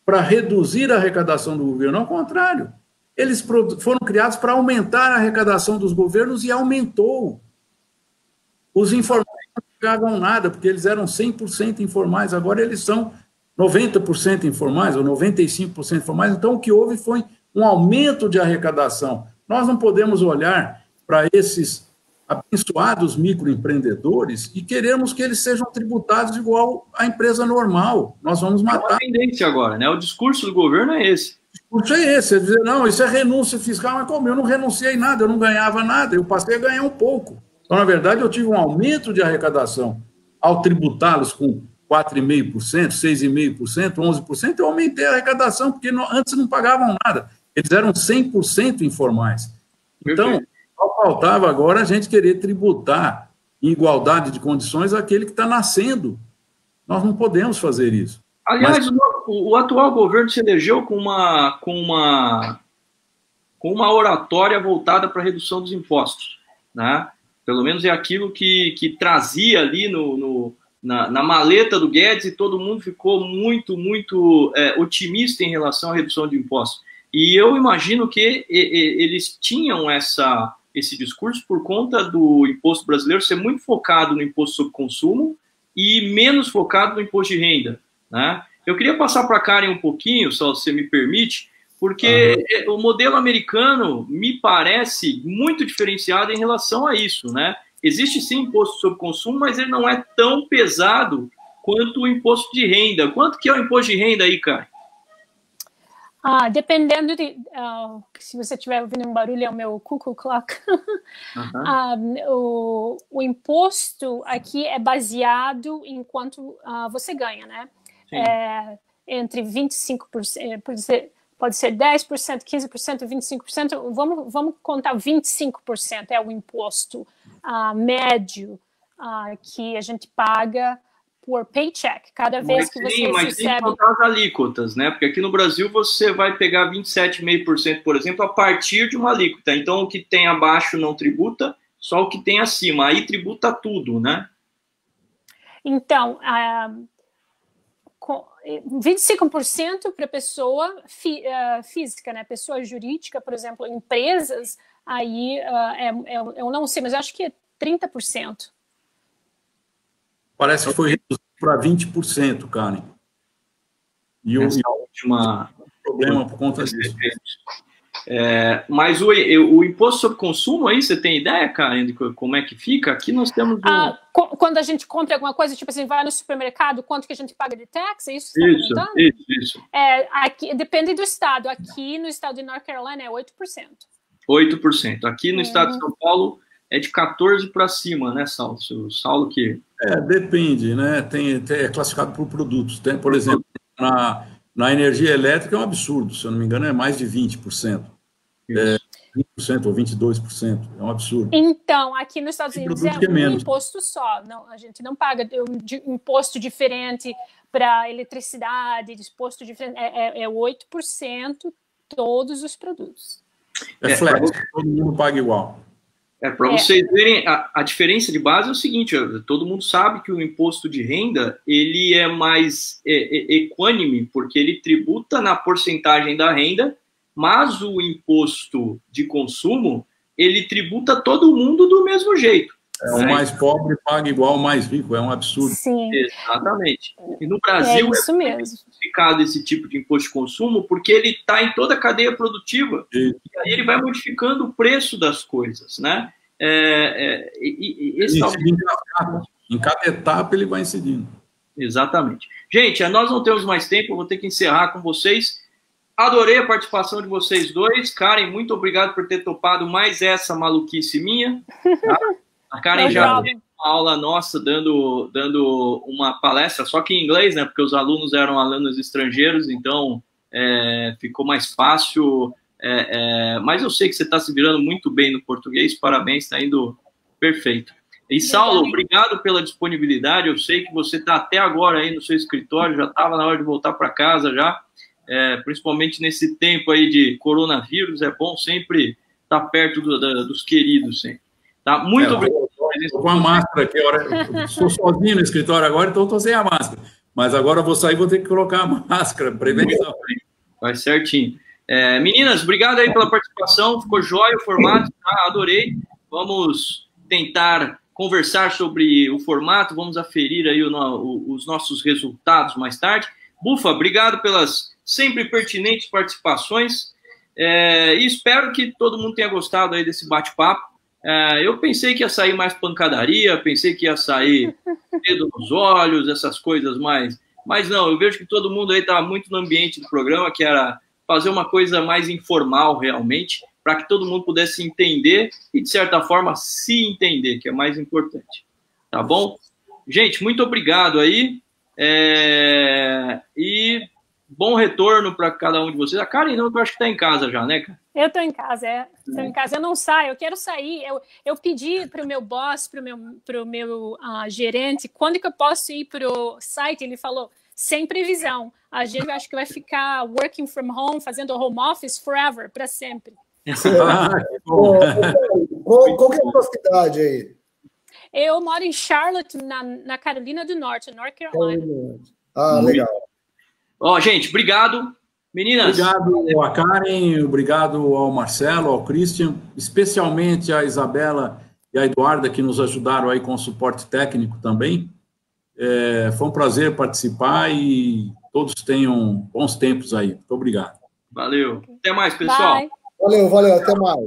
para reduzir a arrecadação do governo, ao contrário. Eles foram criados para aumentar a arrecadação dos governos e aumentou. Os informais não pagavam nada, porque eles eram 100% informais, agora eles são 90% informais ou 95% informais. Então, o que houve foi um aumento de arrecadação. Nós não podemos olhar para esses abençoados microempreendedores e queremos que eles sejam tributados igual à empresa normal. Nós vamos matar. É uma tendência agora, né? O discurso do governo é esse. O discurso é esse, é dizer, não, isso é renúncia fiscal, mas como? Eu não renunciei nada, eu não ganhava nada, eu passei a ganhar um pouco. Então, na verdade, eu tive um aumento de arrecadação. Ao tributá-los com 4,5%, 6,5%, 11%, eu aumentei a arrecadação, porque antes não pagavam nada. Eles eram 100% informais. Então, só faltava agora a gente querer tributar em igualdade de condições aquele que está nascendo. Nós não podemos fazer isso. Aliás, o atual governo se elegeu com uma oratória voltada para a redução dos impostos, né? Pelo menos é aquilo que trazia ali na maleta do Guedes, e todo mundo ficou muito otimista em relação à redução de impostos. E eu imagino que eles tinham esse discurso por conta do imposto brasileiro ser muito focado no imposto sobre consumo e menos focado no imposto de renda, né? Eu queria passar para a Karen um pouquinho, só se você me permite, porque o modelo americano me parece muito diferenciado em relação a isso, né? Existe sim imposto sobre consumo, mas ele não é tão pesado quanto o imposto de renda. Quanto que é o imposto de renda aí, Karen? Dependendo de... se você estiver ouvindo um barulho, é o meu cuckoo clock. O imposto aqui é baseado em quanto você ganha, né? Entre 25%, pode ser 10%, 15%, 25%. Vamos contar 25% é o imposto médio que a gente paga por paycheck, cada vez que você recebe... Mas tem que contar as alíquotas, né? Porque aqui no Brasil você vai pegar 27,5%, por exemplo, a partir de uma alíquota. Então, o que tem abaixo não tributa, só o que tem acima. Aí tributa tudo, né? Então, 25% para pessoa física, né? Pessoa jurídica, por exemplo, empresas, aí eu não sei, mas acho que é 30%. Parece que foi reduzido para 20%, Karen. E o última problema por conta disso. Mas o imposto sobre consumo aí, você tem ideia, Karen, de como é que fica? Aqui nós temos... Quando a gente compra alguma coisa, tipo assim, vai no supermercado, quanto que a gente paga de tax? É isso que você está perguntando? Isso. Aqui, depende do estado. Aqui no estado de North Carolina é 8%. 8%. Aqui no estado de São Paulo é de 14 para cima, né, Saulo? O Saulo que... Depende, né? É classificado por produtos. Tem, por exemplo, na energia elétrica é um absurdo, se eu não me engano, é mais de 20%. 20% ou 22%, é um absurdo. Então, aqui nos Estados Unidos é um menos. imposto só. Não, a gente não paga um imposto diferente para eletricidade, imposto diferente, é 8% todos os produtos. É flat, todo mundo paga igual. Para vocês verem, a diferença de base é o seguinte, todo mundo sabe que o imposto de renda, ele é mais equânime, porque ele tributa na porcentagem da renda, mas o imposto de consumo, ele tributa todo mundo do mesmo jeito. O mais pobre paga igual ao mais rico, é um absurdo. Sim. Exatamente. E no Brasil isso mesmo. Modificado esse tipo de imposto de consumo porque ele está em toda a cadeia produtiva. Isso. E aí ele vai modificando o preço das coisas, né? Em cada etapa ele vai incidindo. Exatamente. Gente, nós não temos mais tempo, eu vou ter que encerrar com vocês. Adorei a participação de vocês dois. Karen, muito obrigado por ter topado mais essa maluquice minha. Tá? A Karen já teve uma aula nossa dando uma palestra, só que em inglês, né? Porque os alunos eram alunos estrangeiros, então ficou mais fácil. Mas eu sei que você está se virando muito bem no português. Parabéns, está indo perfeito. E, Saulo, obrigado pela disponibilidade. Eu sei que você está até agora aí no seu escritório, já estava na hora de voltar para casa já. Principalmente nesse tempo aí de coronavírus, é bom sempre estar perto dos queridos, sempre. Tá? Muito obrigado. Estou com a máscara aqui, estou sozinho no escritório agora, então estou sem a máscara. Mas agora eu vou sair e vou ter que colocar a máscara, prevenção. Vai certinho. Meninas, obrigado aí pela participação, ficou jóia o formato, tá? Adorei. Vamos tentar conversar sobre o formato, vamos aferir aí os nossos resultados mais tarde. Bufa, obrigado pelas sempre pertinentes participações, e espero que todo mundo tenha gostado aí desse bate-papo. Eu pensei que ia sair mais pancadaria, pensei que ia sair dedo nos olhos, essas coisas mais, mas não, eu vejo que todo mundo aí estava muito no ambiente do programa, que era fazer uma coisa mais informal realmente, para que todo mundo pudesse entender e, de certa forma, se entender, que é mais importante. Tá bom? Gente, muito obrigado aí. E bom retorno para cada um de vocês. A Karen não, eu acho que está em casa já, né, cara? Eu estou em casa, Estou em casa. Eu não saio, eu quero sair. Eu pedi para o meu boss, para o meu gerente, quando que eu posso ir para o site? Ele falou, sem previsão. A gente acho que vai ficar working from home, fazendo home office forever, para sempre. Qual que é a sua cidade aí? Eu moro em Charlotte, na Carolina do Norte, North Carolina. Legal. Gente, obrigado. Meninas. Obrigado a Karen, obrigado ao Marcelo, ao Christian, especialmente a Isabela e a Eduarda, que nos ajudaram aí com o suporte técnico também. Foi um prazer participar e todos tenham bons tempos aí. Muito obrigado. Valeu. Até mais, pessoal. Bye. Valeu, até mais.